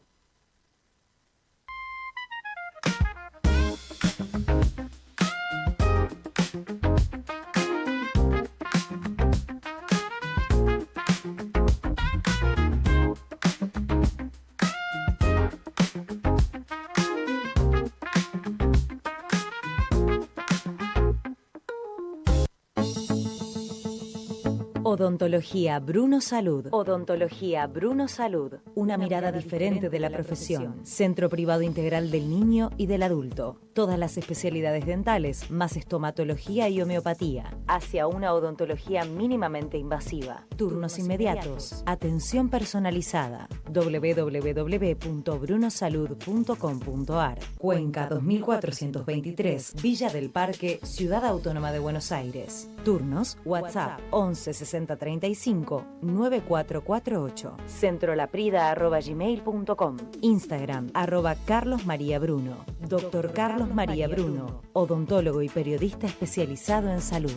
Odontología Bruno Salud. Odontología Bruno Salud. Una mirada diferente de la profesión. Centro privado integral del niño y del adulto. Todas las especialidades dentales, más estomatología y homeopatía. Hacia una odontología mínimamente invasiva. Turnos inmediatos. Atención personalizada. www.brunosalud.com.ar. Cuenca 2423, Villa del Parque, Ciudad Autónoma de Buenos Aires. Turnos, WhatsApp 11 60 35 9448. centrolaprida@gmail.com. Instagram @carlosmariabruno. Dr. Carlos María Bruno, odontólogo y periodista especializado en salud.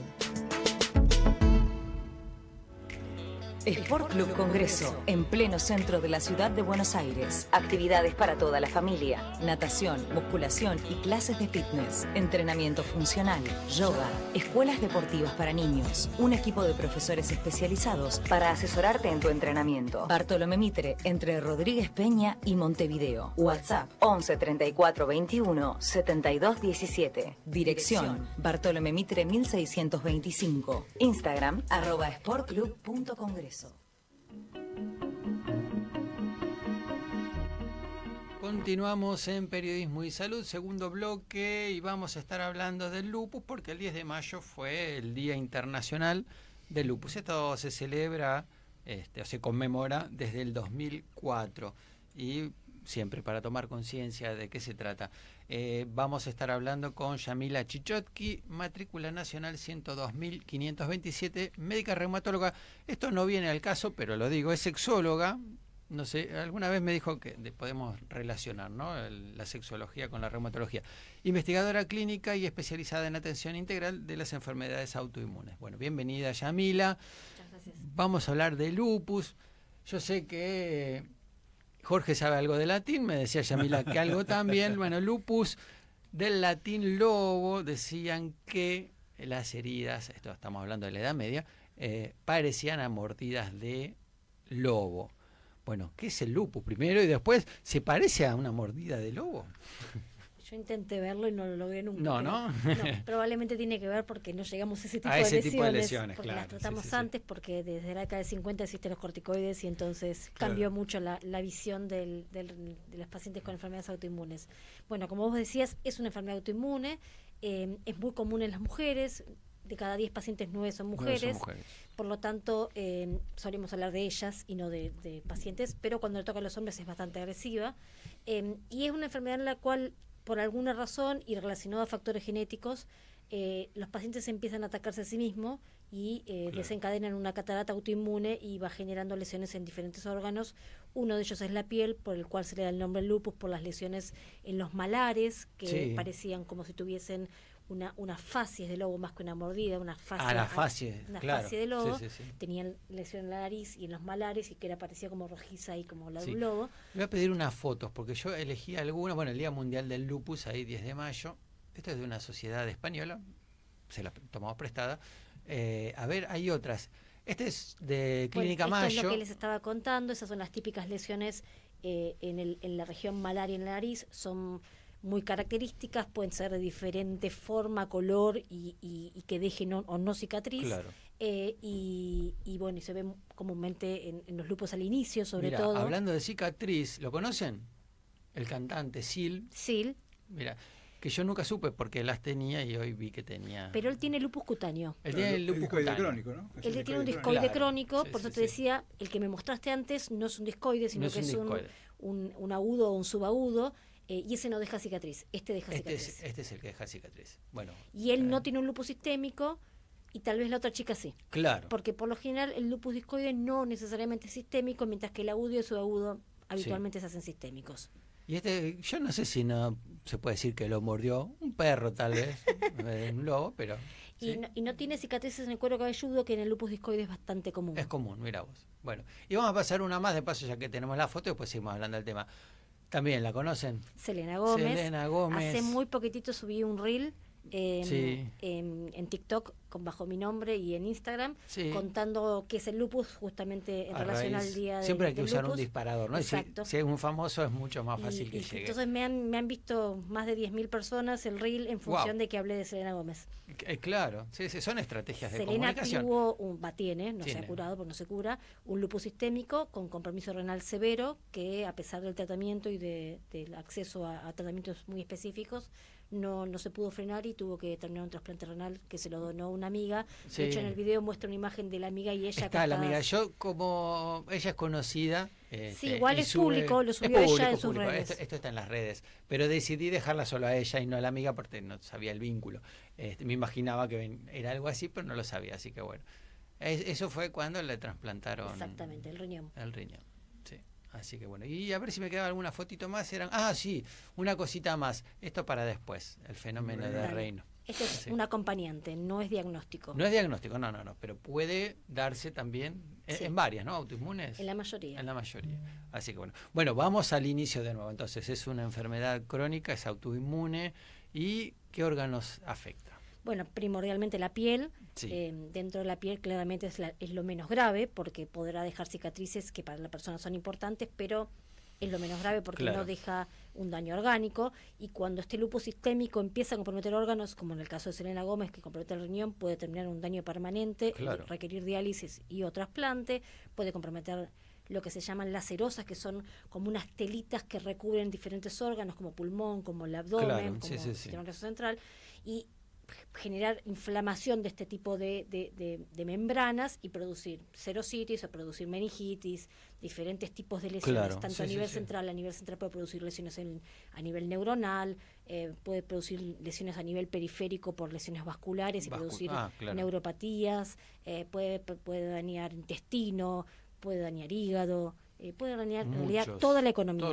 Sport Club Congreso, en pleno centro de la ciudad de Buenos Aires. Actividades para toda la familia. Natación, musculación y clases de fitness. Entrenamiento funcional, yoga, escuelas deportivas para niños. Un equipo de profesores especializados para asesorarte en tu entrenamiento. Bartolomé Mitre, entre Rodríguez Peña y Montevideo. WhatsApp 11 34 21 72 17. Dirección Bartolomé Mitre 1625. Instagram @sportclub.congreso. Continuamos en Periodismo y Salud, segundo bloque, y vamos a estar hablando del lupus porque el 10 de mayo fue el Día Internacional del Lupus. Esto se celebra, o se conmemora desde el 2004 y siempre para tomar conciencia de qué se trata. Vamos a estar hablando con Yamila Chichotki, matrícula nacional 102.527, médica reumatóloga. Esto no viene al caso, pero lo digo, es sexóloga. No sé, alguna vez me dijo que podemos relacionar, ¿no?, la sexología con la reumatología. Investigadora clínica y especializada en atención integral de las enfermedades autoinmunes. Bueno, bienvenida Yamila. Muchas gracias. Vamos a hablar de lupus. Yo sé que Jorge sabe algo de latín, me decía Yamila que algo también. Bueno, lupus, del latín lobo, decían que las heridas, esto estamos hablando de la Edad Media, parecían a mordidas de lobo. Bueno, ¿qué es el lupus primero? Y después, ¿se parece a una mordida de lobo? Yo intenté verlo y no lo logré nunca. No. Probablemente tiene que ver porque no llegamos a ese tipo, A ese de, tipo de lesiones, lesiones, porque claro, las tratamos sí. antes, porque desde la década de 50 existen los corticoides y entonces Claro. cambió mucho la visión de los pacientes con enfermedades autoinmunes. Bueno, como vos decías, es una enfermedad autoinmune, es muy común en las mujeres. De cada 10 pacientes 9 son mujeres, por lo tanto solemos hablar de ellas y no de pacientes, pero cuando le toca a los hombres es bastante agresiva, y es una enfermedad en la cual por alguna razón y relacionada a factores genéticos los pacientes empiezan a atacarse a sí mismos y desencadenan una catarata autoinmune y va generando lesiones en diferentes órganos. Uno de ellos es la piel, por el cual se le da el nombre lupus por las lesiones en los malares, que parecían como si tuviesen una facies de lobo más que una mordida, una facie de lobo. Sí. Tenían lesión en la nariz y en los malares y que parecía como rojiza y como la de un lobo. Voy a pedir unas fotos porque yo elegí algunas. Bueno, el Día Mundial del Lupus, ahí 10 de mayo. Esto es de una sociedad española, se la tomamos prestada. A ver, hay otras. Este es de Clínica Esto es Mayo. lo que les estaba contando, esas son las típicas lesiones en la región malar y en la nariz, son muy características, pueden ser de diferente forma, color y que dejen o no cicatriz. Claro. Y bueno, y se ven comúnmente en los lupus al inicio, sobre Mira, todo. hablando de cicatriz, ¿lo conocen? El cantante Sil. Sil. Mira, que yo nunca supe porque las tenía y hoy vi que tenía. Pero él tiene lupus cutáneo. Él tiene el lupus discoide cutáneo. crónico, ¿no? Él tiene un discoide Claro. crónico, Sí, por eso sí, te sí. decía, el que me mostraste antes no es un discoide, sino No que es es un discoide. un agudo o un subagudo, y ese no deja cicatriz, este deja cicatriz. Este es el que deja cicatriz. Bueno. Y él no tiene un lupus sistémico, y tal vez la otra chica sí. Claro. Porque por lo general el lupus discoide no necesariamente es sistémico, mientras que el agudo y el subagudo habitualmente se hacen sistémicos. Y yo no sé si no se puede decir que lo mordió un perro, tal vez, un lobo, pero Y, ¿sí? no, y no tiene cicatrices en el cuero cabelludo, que en el lupus discoide es bastante común. Es común, mira vos. Bueno, y vamos a pasar una más de paso ya que tenemos la foto y después seguimos hablando del tema. También la conocen. Selena Gómez. Selena Gómez. Hace muy poquitito subí un reel Sí. en TikTok bajo mi nombre y en Instagram, Sí. contando qué es el lupus, justamente en A relación raíz- al día Siempre hay que del usar un lupus. disparador, ¿no? Y Exacto. si es un famoso es mucho más fácil que Y llegue. entonces me han visto más de 10.000 personas el reel en función Wow. de que hablé de Selena Gómez. Claro, sí, son estrategias de Selena comunicación. tuvo tiene, no se Tiene. ha curado porque no se cura, un lupus sistémico con compromiso renal severo que, a pesar del tratamiento y del acceso a tratamientos muy específicos, no se pudo frenar y tuvo que terminar un trasplante renal que se lo donó una amiga. Sí. De hecho, en el video muestra una imagen de la amiga y ella Está la amiga. acostadas. Yo, como ella es conocida. Sí, igual y es público, lo subió ella en sus redes. Esto está en las redes. Pero decidí dejarla solo a ella y no a la amiga porque no sabía el vínculo. Me imaginaba que era algo así, pero no lo sabía. Así que bueno. Eso fue cuando le trasplantaron. Exactamente, el riñón. El riñón. Sí. Así que bueno. Y a ver si me quedaba alguna fotito más. Sí, una cosita más. Esto para después. El fenómeno de Dale. Reino. Este es Sí. un acompañante, no es diagnóstico. No es diagnóstico, no, pero puede darse también Sí. en varias, ¿no? Autoinmunes. En la mayoría. En la mayoría. Así que bueno. Bueno, vamos al inicio de nuevo. Entonces, es una enfermedad crónica, es autoinmune. ¿Y qué órganos afecta? Bueno, primordialmente la piel. Sí. Dentro de la piel claramente es lo menos grave, porque podrá dejar cicatrices que para la persona son importantes, pero es lo menos grave porque Claro. no deja un daño orgánico. Y cuando este lupus sistémico empieza a comprometer órganos, como en el caso de Selena Gómez, que compromete el riñón, puede terminar un daño permanente, Claro. requerir diálisis y o trasplante, puede comprometer lo que se llaman lacerosas, que son como unas telitas que recubren diferentes órganos, como pulmón, como el abdomen, Claro, como sí, el sí. sistema nervioso central, y generar inflamación de este tipo de membranas y producir serositis o producir meningitis, diferentes tipos de lesiones, Claro, tanto sí, a sí, nivel sí. central. A nivel central puede producir lesiones a nivel neuronal, puede producir lesiones a nivel periférico por lesiones vasculares y producir claro. neuropatías, puede dañar intestino, puede dañar hígado, puede dañar en realidad Muchos, toda la economía,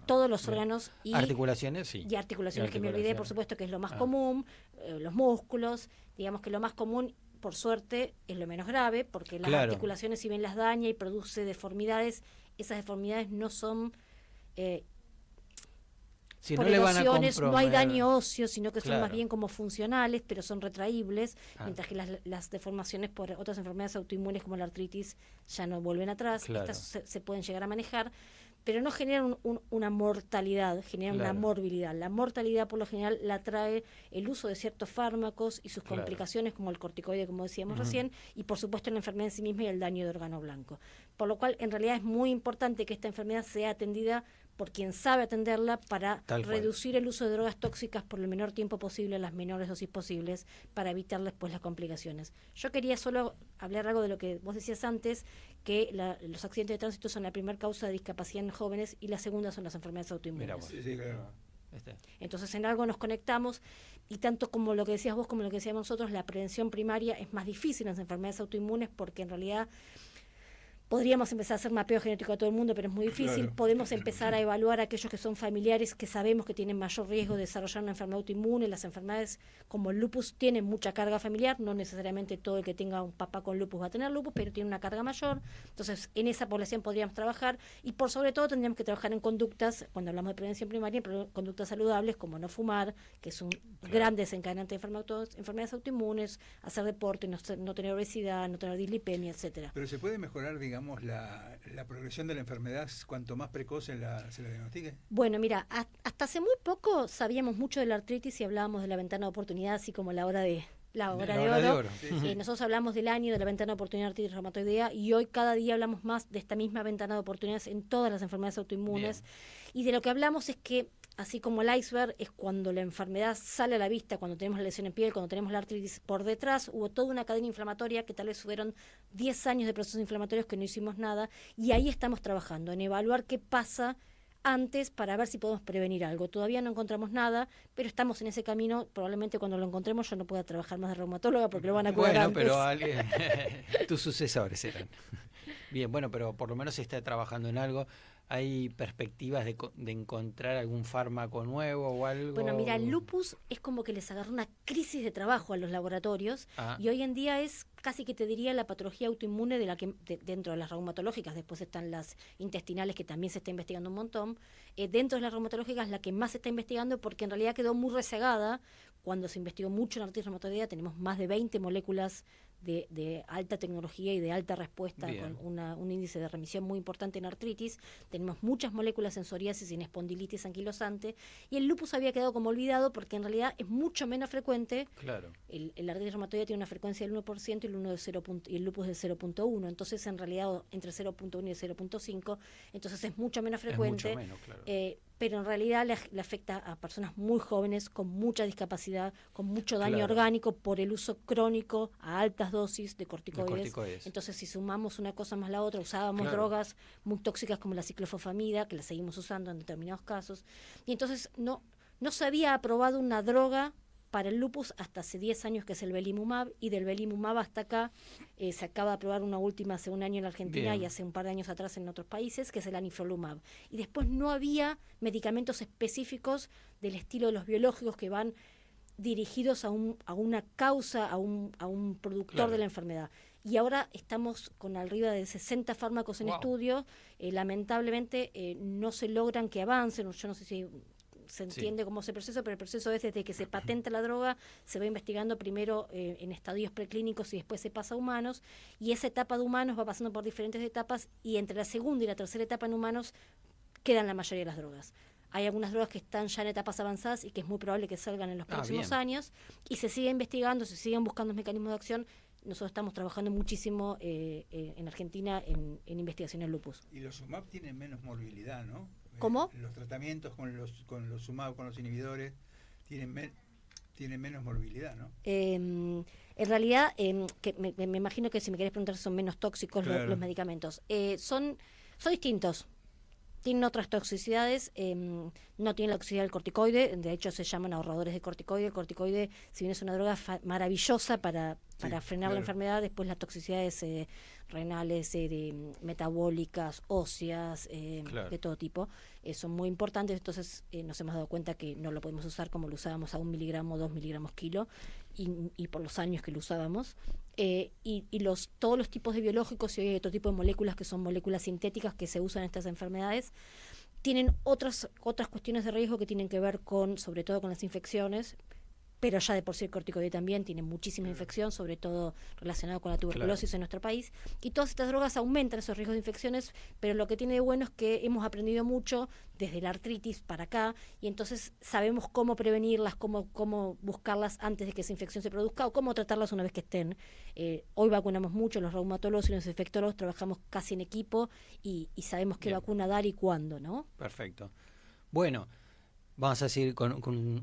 todos los órganos. Bien. órganos y Articulaciones, sí. y articulaciones, que me olvidé, por supuesto, que es lo más Ah. común, los músculos, digamos que lo más común, por suerte, es lo menos grave, porque las Claro. articulaciones, si bien las daña y produce deformidades, esas deformidades no son Si por no le van a erosiones, no hay comprometer- daño óseo, sino que son más Claro. bien como funcionales, pero son retraíbles, Ah. mientras que las deformaciones por otras enfermedades autoinmunes como la artritis ya no vuelven atrás. Claro. Estas se pueden llegar a manejar, pero no generan una mortalidad, generan Claro. una morbilidad. La mortalidad por lo general la trae el uso de ciertos fármacos y sus Claro. complicaciones, como el corticoide, como decíamos Ujú. recién, y por supuesto la enfermedad en sí misma y el daño de órgano blanco. Por lo cual, en realidad es muy importante que esta enfermedad sea atendida por quien sabe atenderla para Tal cual. reducir el uso de drogas tóxicas por el menor tiempo posible, las menores dosis posibles, para evitar después las complicaciones. Yo quería solo hablar algo de lo que vos decías antes, que los accidentes de tránsito son la primera causa de discapacidad en jóvenes y la segunda son las enfermedades autoinmunes. Mira vos. Sí, claro. Entonces en algo nos conectamos, y tanto como lo que decías vos como lo que decíamos nosotros, la prevención primaria es más difícil en las enfermedades autoinmunes, porque en realidad Podríamos empezar a hacer mapeo genético a todo el mundo, pero es muy difícil. Claro. Podemos empezar a evaluar a aquellos que son familiares que sabemos que tienen mayor riesgo de desarrollar una enfermedad autoinmune. Las enfermedades como el lupus tienen mucha carga familiar, no necesariamente todo el que tenga un papá con lupus va a tener lupus, pero tiene una carga mayor. Entonces, en esa población podríamos trabajar y por sobre todo tendríamos que trabajar en conductas, cuando hablamos de prevención primaria, conductas saludables como no fumar, que es un gran desencadenante de enfermedades autoinmunes, hacer deporte, no tener obesidad, no tener dislipemia, etcétera. Pero se puede mejorar, digamos, la progresión de la enfermedad cuanto más precoz se la diagnostique. Bueno, mira, hasta hace muy poco sabíamos mucho de la artritis y hablábamos de la ventana de oportunidad, así como la hora de oro. Sí. Nosotros hablamos del año de la ventana de oportunidad de artritis reumatoidea y hoy cada día hablamos más de esta misma ventana de oportunidades en todas las enfermedades autoinmunes. Bien. Y de lo que hablamos es que, así como el iceberg es cuando la enfermedad sale a la vista, cuando tenemos la lesión en piel, cuando tenemos la artritis, por detrás hubo toda una cadena inflamatoria que tal vez fueron 10 años de procesos inflamatorios que no hicimos nada, y ahí estamos trabajando, en evaluar qué pasa antes para ver si podemos prevenir algo. Todavía no encontramos nada, pero estamos en ese camino. Probablemente cuando lo encontremos yo no pueda trabajar más de reumatóloga porque lo van a cuidar antes. Pero alguien, tus sucesores serán. Bien, bueno, pero por lo menos se está trabajando en algo. ¿Hay perspectivas de encontrar algún fármaco nuevo o algo? Bueno, mira, el lupus es como que les agarró una crisis de trabajo a los laboratorios y hoy en día es casi que te diría la patología autoinmune de la que dentro de las reumatológicas, después están las intestinales que también se está investigando un montón. Dentro de las reumatológicas la que más se está investigando porque en realidad quedó muy rezagada cuando se investigó mucho en artritis reumatoidea. Tenemos más de 20 moléculas de alta tecnología y de alta respuesta. Bien. Con un índice de remisión muy importante en artritis. Tenemos muchas moléculas en psoriasis y en espondilitis anquilosante, y el lupus había quedado como olvidado porque en realidad es mucho menos frecuente. Claro. El artritis reumatoidea tiene una frecuencia del 1% y el lupus del 0.1, entonces en realidad entre 0.1 y 0.5, entonces es mucho menos frecuente. Es mucho menos, claro. Pero en realidad le afecta a personas muy jóvenes con mucha discapacidad, con mucho daño orgánico por el uso crónico a altas dosis de corticoides. Entonces, si sumamos una cosa más la otra, usábamos drogas muy tóxicas como la ciclofosfamida, que la seguimos usando en determinados casos, y entonces no se había aprobado una droga para el lupus hasta hace 10 años, que es el belimumab, y del belimumab hasta acá se acaba de aprobar una última hace un año en la Argentina. Bien. Y hace un par de años atrás en otros países, que es el anifrolumab. Y después no había medicamentos específicos del estilo de los biológicos que van dirigidos a una causa, a un productor de la enfermedad. Y ahora estamos con arriba de 60 fármacos en estudio. Lamentablemente no se logran que avancen. Yo no sé si se entiende cómo es el proceso, pero el proceso es desde que se patenta la droga, se va investigando primero en estadios preclínicos y después se pasa a humanos, y esa etapa de humanos va pasando por diferentes etapas, y entre la segunda y la tercera etapa en humanos quedan la mayoría de las drogas. Hay algunas drogas que están ya en etapas avanzadas y que es muy probable que salgan en los próximos años, y se sigue investigando, se siguen buscando mecanismos de acción. Nosotros estamos trabajando muchísimo en Argentina en investigación en lupus. Y los SUMAP tienen menos morbilidad, ¿no? ¿Cómo? Los tratamientos con los SUMAP, con los inhibidores, tienen menos morbilidad, ¿no? En realidad, que me imagino que si me querés preguntar son menos tóxicos los medicamentos. Son distintos. Tienen otras toxicidades, no tienen la toxicidad del corticoide, de hecho se llaman ahorradores de corticoide. El corticoide, si bien es una droga maravillosa para frenar la enfermedad, después las toxicidades renales, metabólicas, óseas, de todo tipo, son muy importantes. Entonces nos hemos dado cuenta que no lo podemos usar como lo usábamos a 1 miligramo, 2 miligramos kilo, y por los años que lo usábamos. Y todos los tipos de biológicos y hoy hay otro tipo de moléculas que son moléculas sintéticas que se usan en estas enfermedades, tienen otras cuestiones de riesgo que tienen que ver sobre todo con las infecciones, pero ya de por sí el corticoide también tiene muchísima infección, sobre todo relacionado con la tuberculosis en nuestro país, y todas estas drogas aumentan esos riesgos de infecciones, pero lo que tiene de bueno es que hemos aprendido mucho desde la artritis para acá, y entonces sabemos cómo prevenirlas, cómo buscarlas antes de que esa infección se produzca, o cómo tratarlas una vez que estén. Hoy vacunamos mucho, los reumatólogos y los infectólogos trabajamos casi en equipo, y sabemos qué vacuna dar y cuándo, ¿no? Perfecto. Bueno, Vamos a seguir con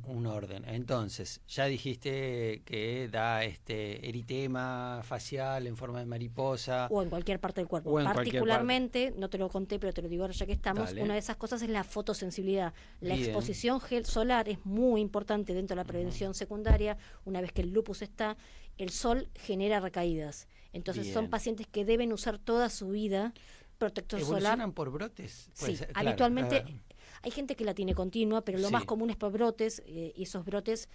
un orden. Entonces, ya dijiste que da eritema facial en forma de mariposa. O en cualquier parte del cuerpo. O en Particularmente, no te lo conté, pero te lo digo ahora ya que estamos, Dale. una de esas cosas es la fotosensibilidad. La Bien. exposición solar es muy importante dentro de la prevención secundaria. Una vez que el lupus está, el sol genera recaídas. Entonces Bien. son pacientes que deben usar toda su vida protector ¿Evolucionan solar. por brotes? Sí, Puede ser, claro, habitualmente claro. hay gente que la tiene continua, pero lo Sí. más común es por brotes, y esos brotes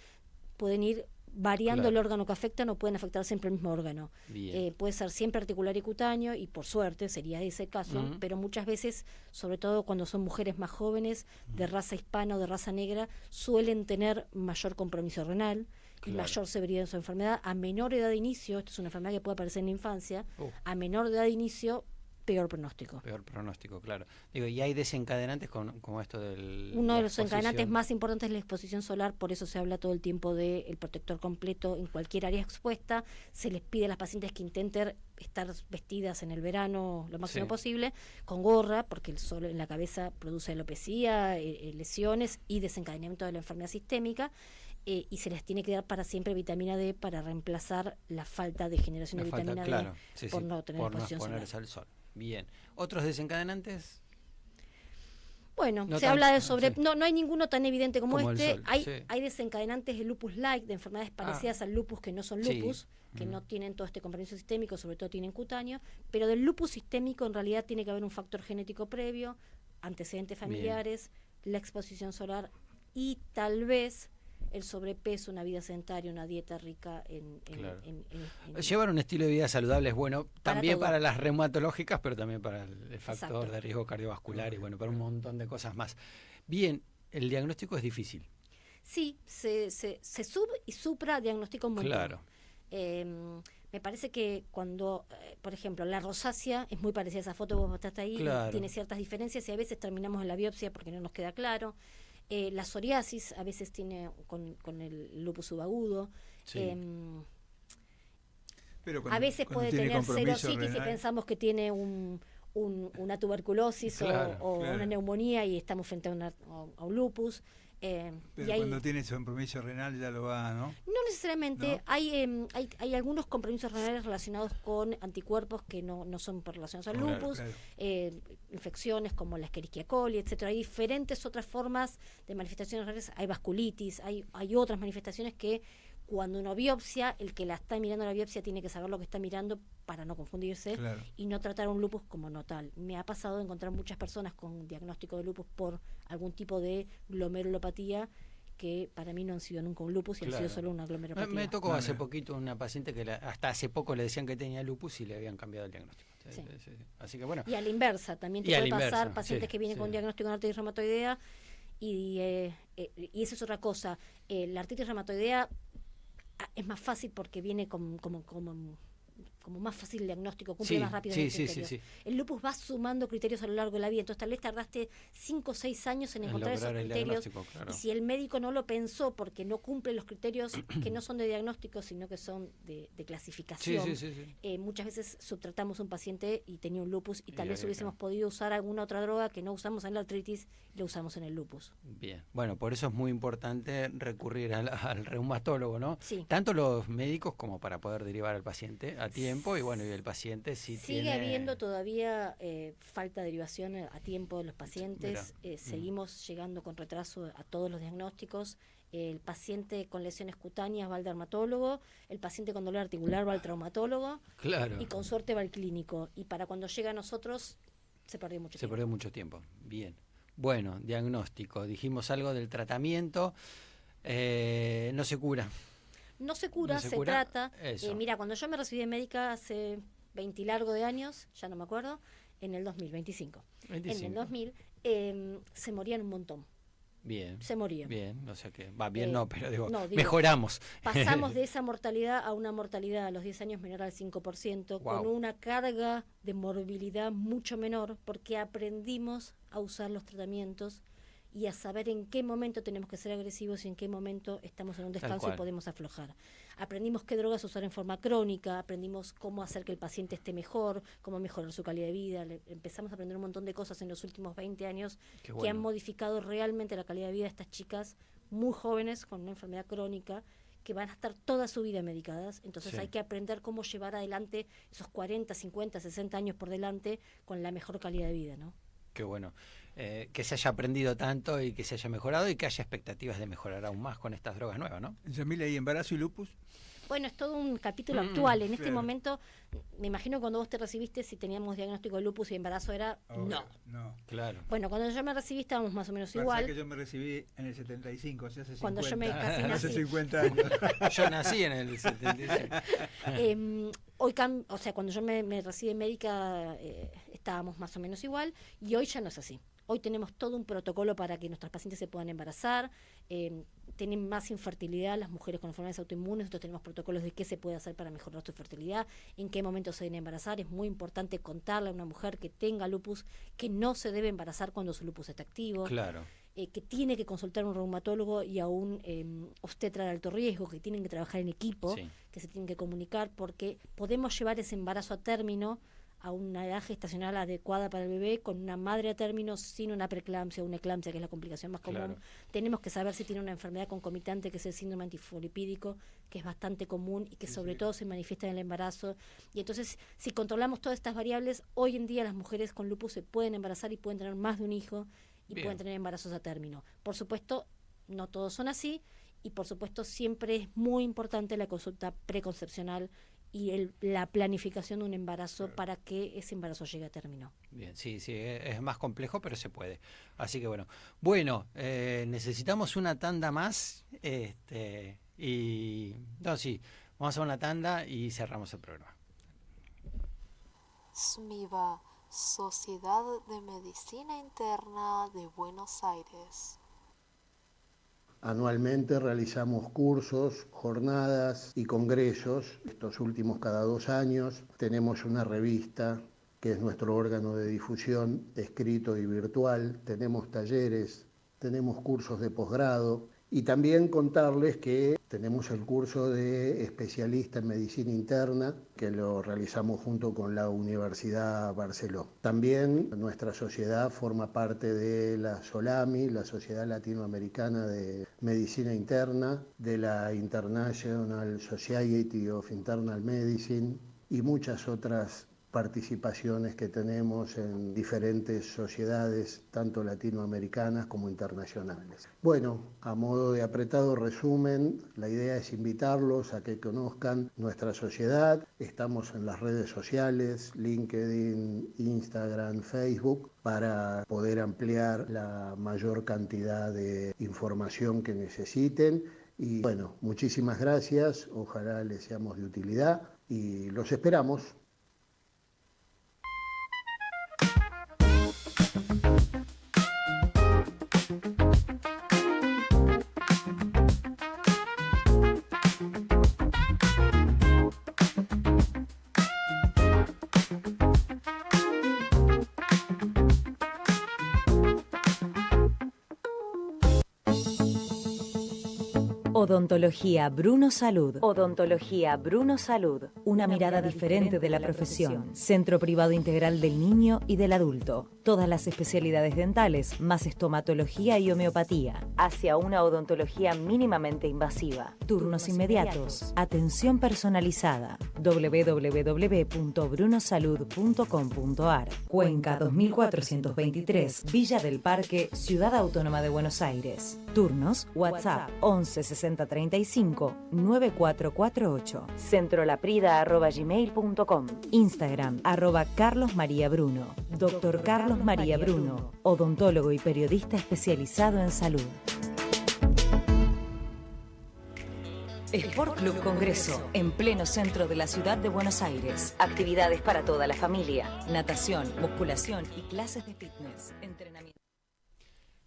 pueden ir variando Claro. el órgano que afectan o pueden afectar siempre el mismo órgano. Bien. Puede ser siempre articular y cutáneo, y por suerte sería ese caso, Ujú. pero muchas veces, sobre todo cuando son mujeres más jóvenes, de raza hispana o de raza negra, suelen tener mayor compromiso renal y Claro. mayor severidad en su enfermedad. A menor edad de inicio, esto es una enfermedad que puede aparecer en la infancia, Uh. a menor edad de inicio, peor pronóstico. Peor pronóstico, claro. Digo, y hay desencadenantes como esto del. Uno de la los desencadenantes exposición. más importantes es la exposición solar, por eso se habla todo el tiempo del protector completo en cualquier área expuesta. Se les pide a las pacientes que intenten estar vestidas en el verano lo máximo Sí. posible, con gorra, porque el sol en la cabeza produce alopecia, lesiones y desencadenamiento de la enfermedad sistémica. Y se les tiene que dar para siempre vitamina D para reemplazar la falta de generación La de falta, vitamina claro, D sí, por sí, no tener por no exposición solar. exponerse al sol. Bien. ¿Otros desencadenantes? Bueno, No se tan- habla de sobre... sí. No hay ninguno tan evidente como Como el este. sol, Hay, sí. hay desencadenantes de lupus like, de enfermedades parecidas al lupus que no son Sí. lupus, que Ujú. no tienen todo este compromiso sistémico, sobre todo tienen cutáneo, pero del lupus sistémico en realidad tiene que haber un factor genético previo, antecedentes familiares, la exposición solar y tal vez el sobrepeso, una vida sedentaria, una dieta rica en Llevar un estilo de vida saludable es bueno también todo. para las reumatológicas, pero también para el factor Exacto. de riesgo cardiovascular y bueno, para un montón de cosas más. Bien, el diagnóstico es difícil. Sí, se sub y supra diagnostica un montón. Claro. Me parece que cuando, por ejemplo, la rosácea es muy parecida a esa foto, vos mostraste ahí, Claro. y tiene ciertas diferencias y a veces terminamos en la biopsia porque no nos queda claro. La psoriasis a veces tiene con el lupus subagudo. Sí. Pero A veces cuando puede tiene tener compromiso serositis y renal, pensamos que tiene una tuberculosis Claro, o claro. una neumonía y estamos frente a un lupus. pero y hay, cuando tiene ese compromiso renal ya lo va, ¿no? no necesariamente, ¿No? hay algunos compromisos renales relacionados con anticuerpos que no son relacionados al Claro, lupus, claro. infecciones como la Escherichia coli, etcétera. Hay diferentes otras formas de manifestaciones renales, hay vasculitis, hay otras manifestaciones que cuando uno biopsia, el que la está mirando la biopsia tiene que saber lo que está mirando para no confundirse Claro. y no tratar un lupus como no tal. Me ha pasado de encontrar muchas personas con diagnóstico de lupus por algún tipo de glomerulopatía que para mí no han sido nunca un lupus y han Claro. sido solo una glomerulopatía. Me tocó No, hace no. poquito una paciente que hasta hace poco le decían que tenía lupus y le habían cambiado el diagnóstico. Sí. Sí. Así que bueno. Y a la inversa, también te Y a puede la pasar inversa, pacientes sí, que vienen sí. con diagnóstico de artritis reumatoidea y esa es otra cosa. La artritis reumatoidea es más fácil porque viene como más fácil el diagnóstico, cumple Sí, más rápido sí, los sí, criterios. sí. El lupus va sumando criterios a lo largo de la vida, entonces tal vez tardaste 5 o 6 años en En encontrar esos lograr el criterios. diagnóstico, claro. Y si el médico no lo pensó porque no cumple los criterios que no son de diagnóstico, sino que son de clasificación, Sí. muchas veces subtratamos un paciente y tenía un lupus y tal Y vez ahí, hubiésemos claro. podido usar alguna otra droga que no usamos en la artritis y lo usamos en el lupus. Bien. Bueno, por eso es muy importante recurrir al reumatólogo, ¿no? Sí. Tanto los médicos como para poder derivar al paciente a tiempo y bueno, y el paciente sí Sigue tiene... habiendo todavía falta de derivación a tiempo de los pacientes. Mira. Seguimos llegando con retraso a todos los diagnósticos. El paciente con lesiones cutáneas va al dermatólogo, el paciente con dolor articular va al traumatólogo Claro. y con suerte va al clínico. Y para cuando llega a nosotros se perdió mucho Se tiempo. perdió mucho tiempo. Bien. Bueno, diagnóstico. Dijimos algo del tratamiento. No se cura. No se cura, No se se cura, trata. eso. Mira, cuando yo me recibí de médica hace 20 y largo de años, ya no me acuerdo, en el 2025. En el 25. 2000 se morían un montón. Bien. Se morían. Bien, o sea que va bien, no, pero digo, no, digo, mejoramos. Pasamos de esa mortalidad a una mortalidad a los 10 años menor al 5%, Guau. con una carga de morbilidad mucho menor, porque aprendimos a usar los tratamientos y a saber en qué momento tenemos que ser agresivos y en qué momento estamos en un descanso y cual. podemos aflojar. aprendimos qué drogas usar en forma crónica, aprendimos cómo hacer que el paciente esté mejor, cómo mejorar su calidad de vida. Empezamos a aprender un montón de cosas en los últimos 20 años que han modificado realmente la calidad de vida de estas chicas muy jóvenes con una enfermedad crónica que van a estar toda su vida medicadas. Entonces hay que aprender cómo llevar adelante esos 40, 50, 60 años por delante con la mejor calidad de vida, ¿no? Qué bueno. Que se haya aprendido tanto y que se haya mejorado y que haya expectativas de mejorar aún más con estas drogas nuevas, ¿no? Yamila, ¿y embarazo y lupus? Bueno, es todo un capítulo actual. En este momento, me imagino cuando vos te recibiste, si teníamos diagnóstico de lupus y embarazo era no. Claro. Bueno, cuando yo me recibí estábamos más o menos Pensá igual. que yo me recibí en el 75, o sea, hace 50. Cuando yo me casi nací. Hace 50 años. Yo nací en el 75. O sea, cuando yo me recibí médica estábamos más o menos igual y hoy ya no es así. Hoy tenemos todo un protocolo para que nuestras pacientes se puedan embarazar, tienen más infertilidad las mujeres con enfermedades autoinmunes, nosotros tenemos protocolos de qué se puede hacer para mejorar su fertilidad, en qué momento se debe embarazar. Es muy importante contarle a una mujer que tenga lupus que no se debe embarazar cuando su lupus está activo. Claro. Que tiene que consultar a un reumatólogo y a un obstetra de alto riesgo, que tienen que trabajar en equipo, que se tienen que comunicar, porque podemos llevar ese embarazo a término a una edad gestacional adecuada para el bebé con una madre a término sin una preeclampsia o una eclampsia, que es la complicación más común. Tenemos que saber si tiene una enfermedad concomitante, que es el síndrome antifosfolipídico, que es bastante común y que sobre todo se manifiesta en el embarazo. Y entonces, si controlamos todas estas variables, hoy en día las mujeres con lupus se pueden embarazar y pueden tener más de un hijo y pueden tener embarazos a término. Por supuesto, no todos son así y por supuesto siempre es muy importante la consulta preconcepcional y la planificación de un embarazo para que ese embarazo llegue a término. Bien, sí, es más complejo, pero se puede. Así que bueno, necesitamos una tanda más, vamos a una tanda y cerramos el programa. SMIBA, Sociedad de Medicina Interna de Buenos Aires. Anualmente realizamos cursos, jornadas y congresos, estos últimos cada 2 años. Tenemos una revista que es nuestro órgano de difusión, escrito y virtual. Tenemos talleres, tenemos cursos de posgrado y también contarles que tenemos el curso de especialista en medicina interna que lo realizamos junto con la Universidad Barceló. También nuestra sociedad forma parte de la SOLAMI, la Sociedad Latinoamericana de Medicina Interna, de la International Society of Internal Medicine y muchas otras participaciones que tenemos en diferentes sociedades, tanto latinoamericanas como internacionales. Bueno, a modo de apretado resumen, la idea es invitarlos a que conozcan nuestra sociedad. Estamos en las redes sociales, LinkedIn, Instagram, Facebook, para poder ampliar la mayor cantidad de información que necesiten. Y bueno, muchísimas gracias, ojalá les seamos de utilidad y los esperamos. Odontología Bruno Salud. Odontología Bruno Salud. Una mirada diferente de la profesión. Centro privado integral del niño y del adulto. Todas las especialidades dentales, más estomatología y homeopatía. Hacia una odontología mínimamente invasiva. Turnos inmediatos. Atención personalizada. www.brunosalud.com.ar. Cuenca 2423, Villa del Parque, Ciudad Autónoma de Buenos Aires. Turnos, WhatsApp 11 60 35 9448. centrolaprida@gmail.com. Instagram @carlosmariabruno. Dr. Carlos María Bruno, odontólogo y periodista especializado en salud. Sport Club Congreso, en pleno centro de la ciudad de Buenos Aires. Actividades para toda la familia. Natación, musculación y clases de fitness. Entrenamiento.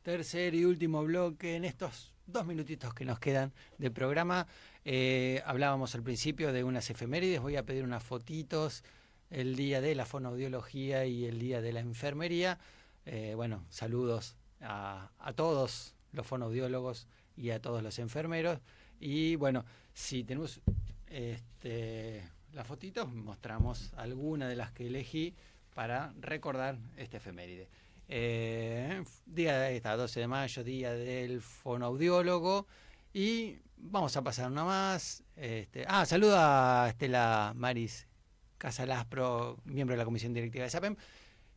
Tercer y último bloque en estos 2 minutitos que nos quedan de programa. Hablábamos al principio de unas efemérides. Voy a pedir unas fotitos. El día de la fonoaudiología y el día de la enfermería. Saludos a todos los fonoaudiólogos y a todos los enfermeros. Y bueno, si tenemos las fotitos, mostramos alguna de las que elegí para recordar este efeméride. Día está 12 de mayo, día del fonoaudiólogo. Y vamos a pasar una más. Saludo a Estela Maris Casalaspro, miembro de la comisión directiva de SAPEM.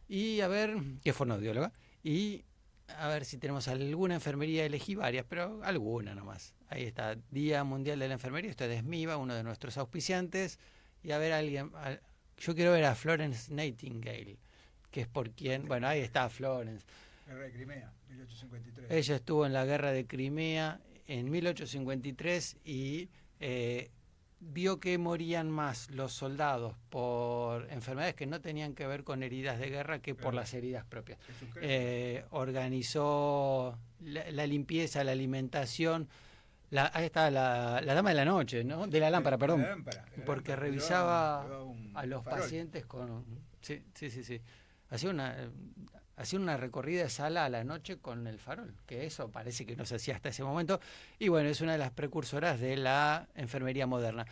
Y a ver, que es fonoaudióloga. Y a ver si tenemos alguna enfermería, elegí varias, pero alguna nomás. Ahí está, Día Mundial de la Enfermería. Esto es de SMIVA, uno de nuestros auspiciantes. Y a ver yo quiero ver a Florence Nightingale, que es por quien. Bueno, ahí está Florence. Guerra de Crimea, 1853. Ella estuvo en la Guerra de Crimea en 1853 y vio que morían más los soldados por enfermedades que no tenían que ver con heridas de guerra que por las heridas propias. Organizó la limpieza, la alimentación. Ahí está la dama de la noche, ¿no? De la lámpara, perdón. La lámpara, porque revisaba a los pacientes con... Sí. Hacía una recorrida de sala a la noche con el farol, que eso parece que no se hacía hasta ese momento. Y bueno, es una de las precursoras de la enfermería moderna.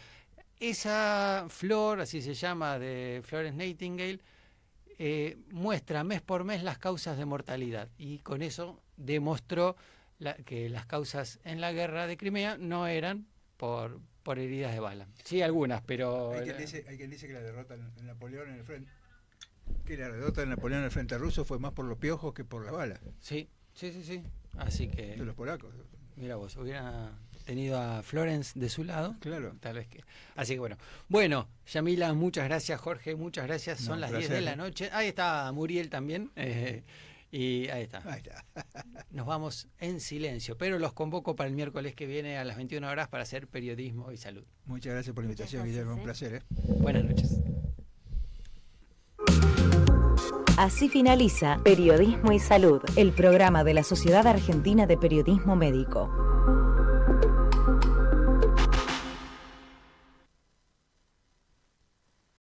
Esa flor, así se llama, de Florence Nightingale, muestra mes por mes las causas de mortalidad. Y con eso demostró que las causas en la guerra de Crimea no eran por heridas de bala. Sí, algunas, pero... Hay quien dice que la derrota de Napoleón en el frente... Que la derrota de Napoleón en el frente ruso fue más por los piojos que por las balas. Sí. Así que... De los polacos. Mira vos, hubiera tenido a Florence de su lado. Claro. Tal vez que... Así que bueno. Bueno, Yamila, muchas gracias. Jorge, muchas gracias. Son las 10 de la noche. Ahí está Muriel también. Y ahí está. Nos vamos en silencio, pero los convoco para el miércoles que viene a las 21 horas para hacer periodismo y salud. Muchas gracias por la invitación, Guillermo. Un placer. Buenas noches. Así finaliza Periodismo y Salud, el programa de la Sociedad Argentina de Periodismo Médico.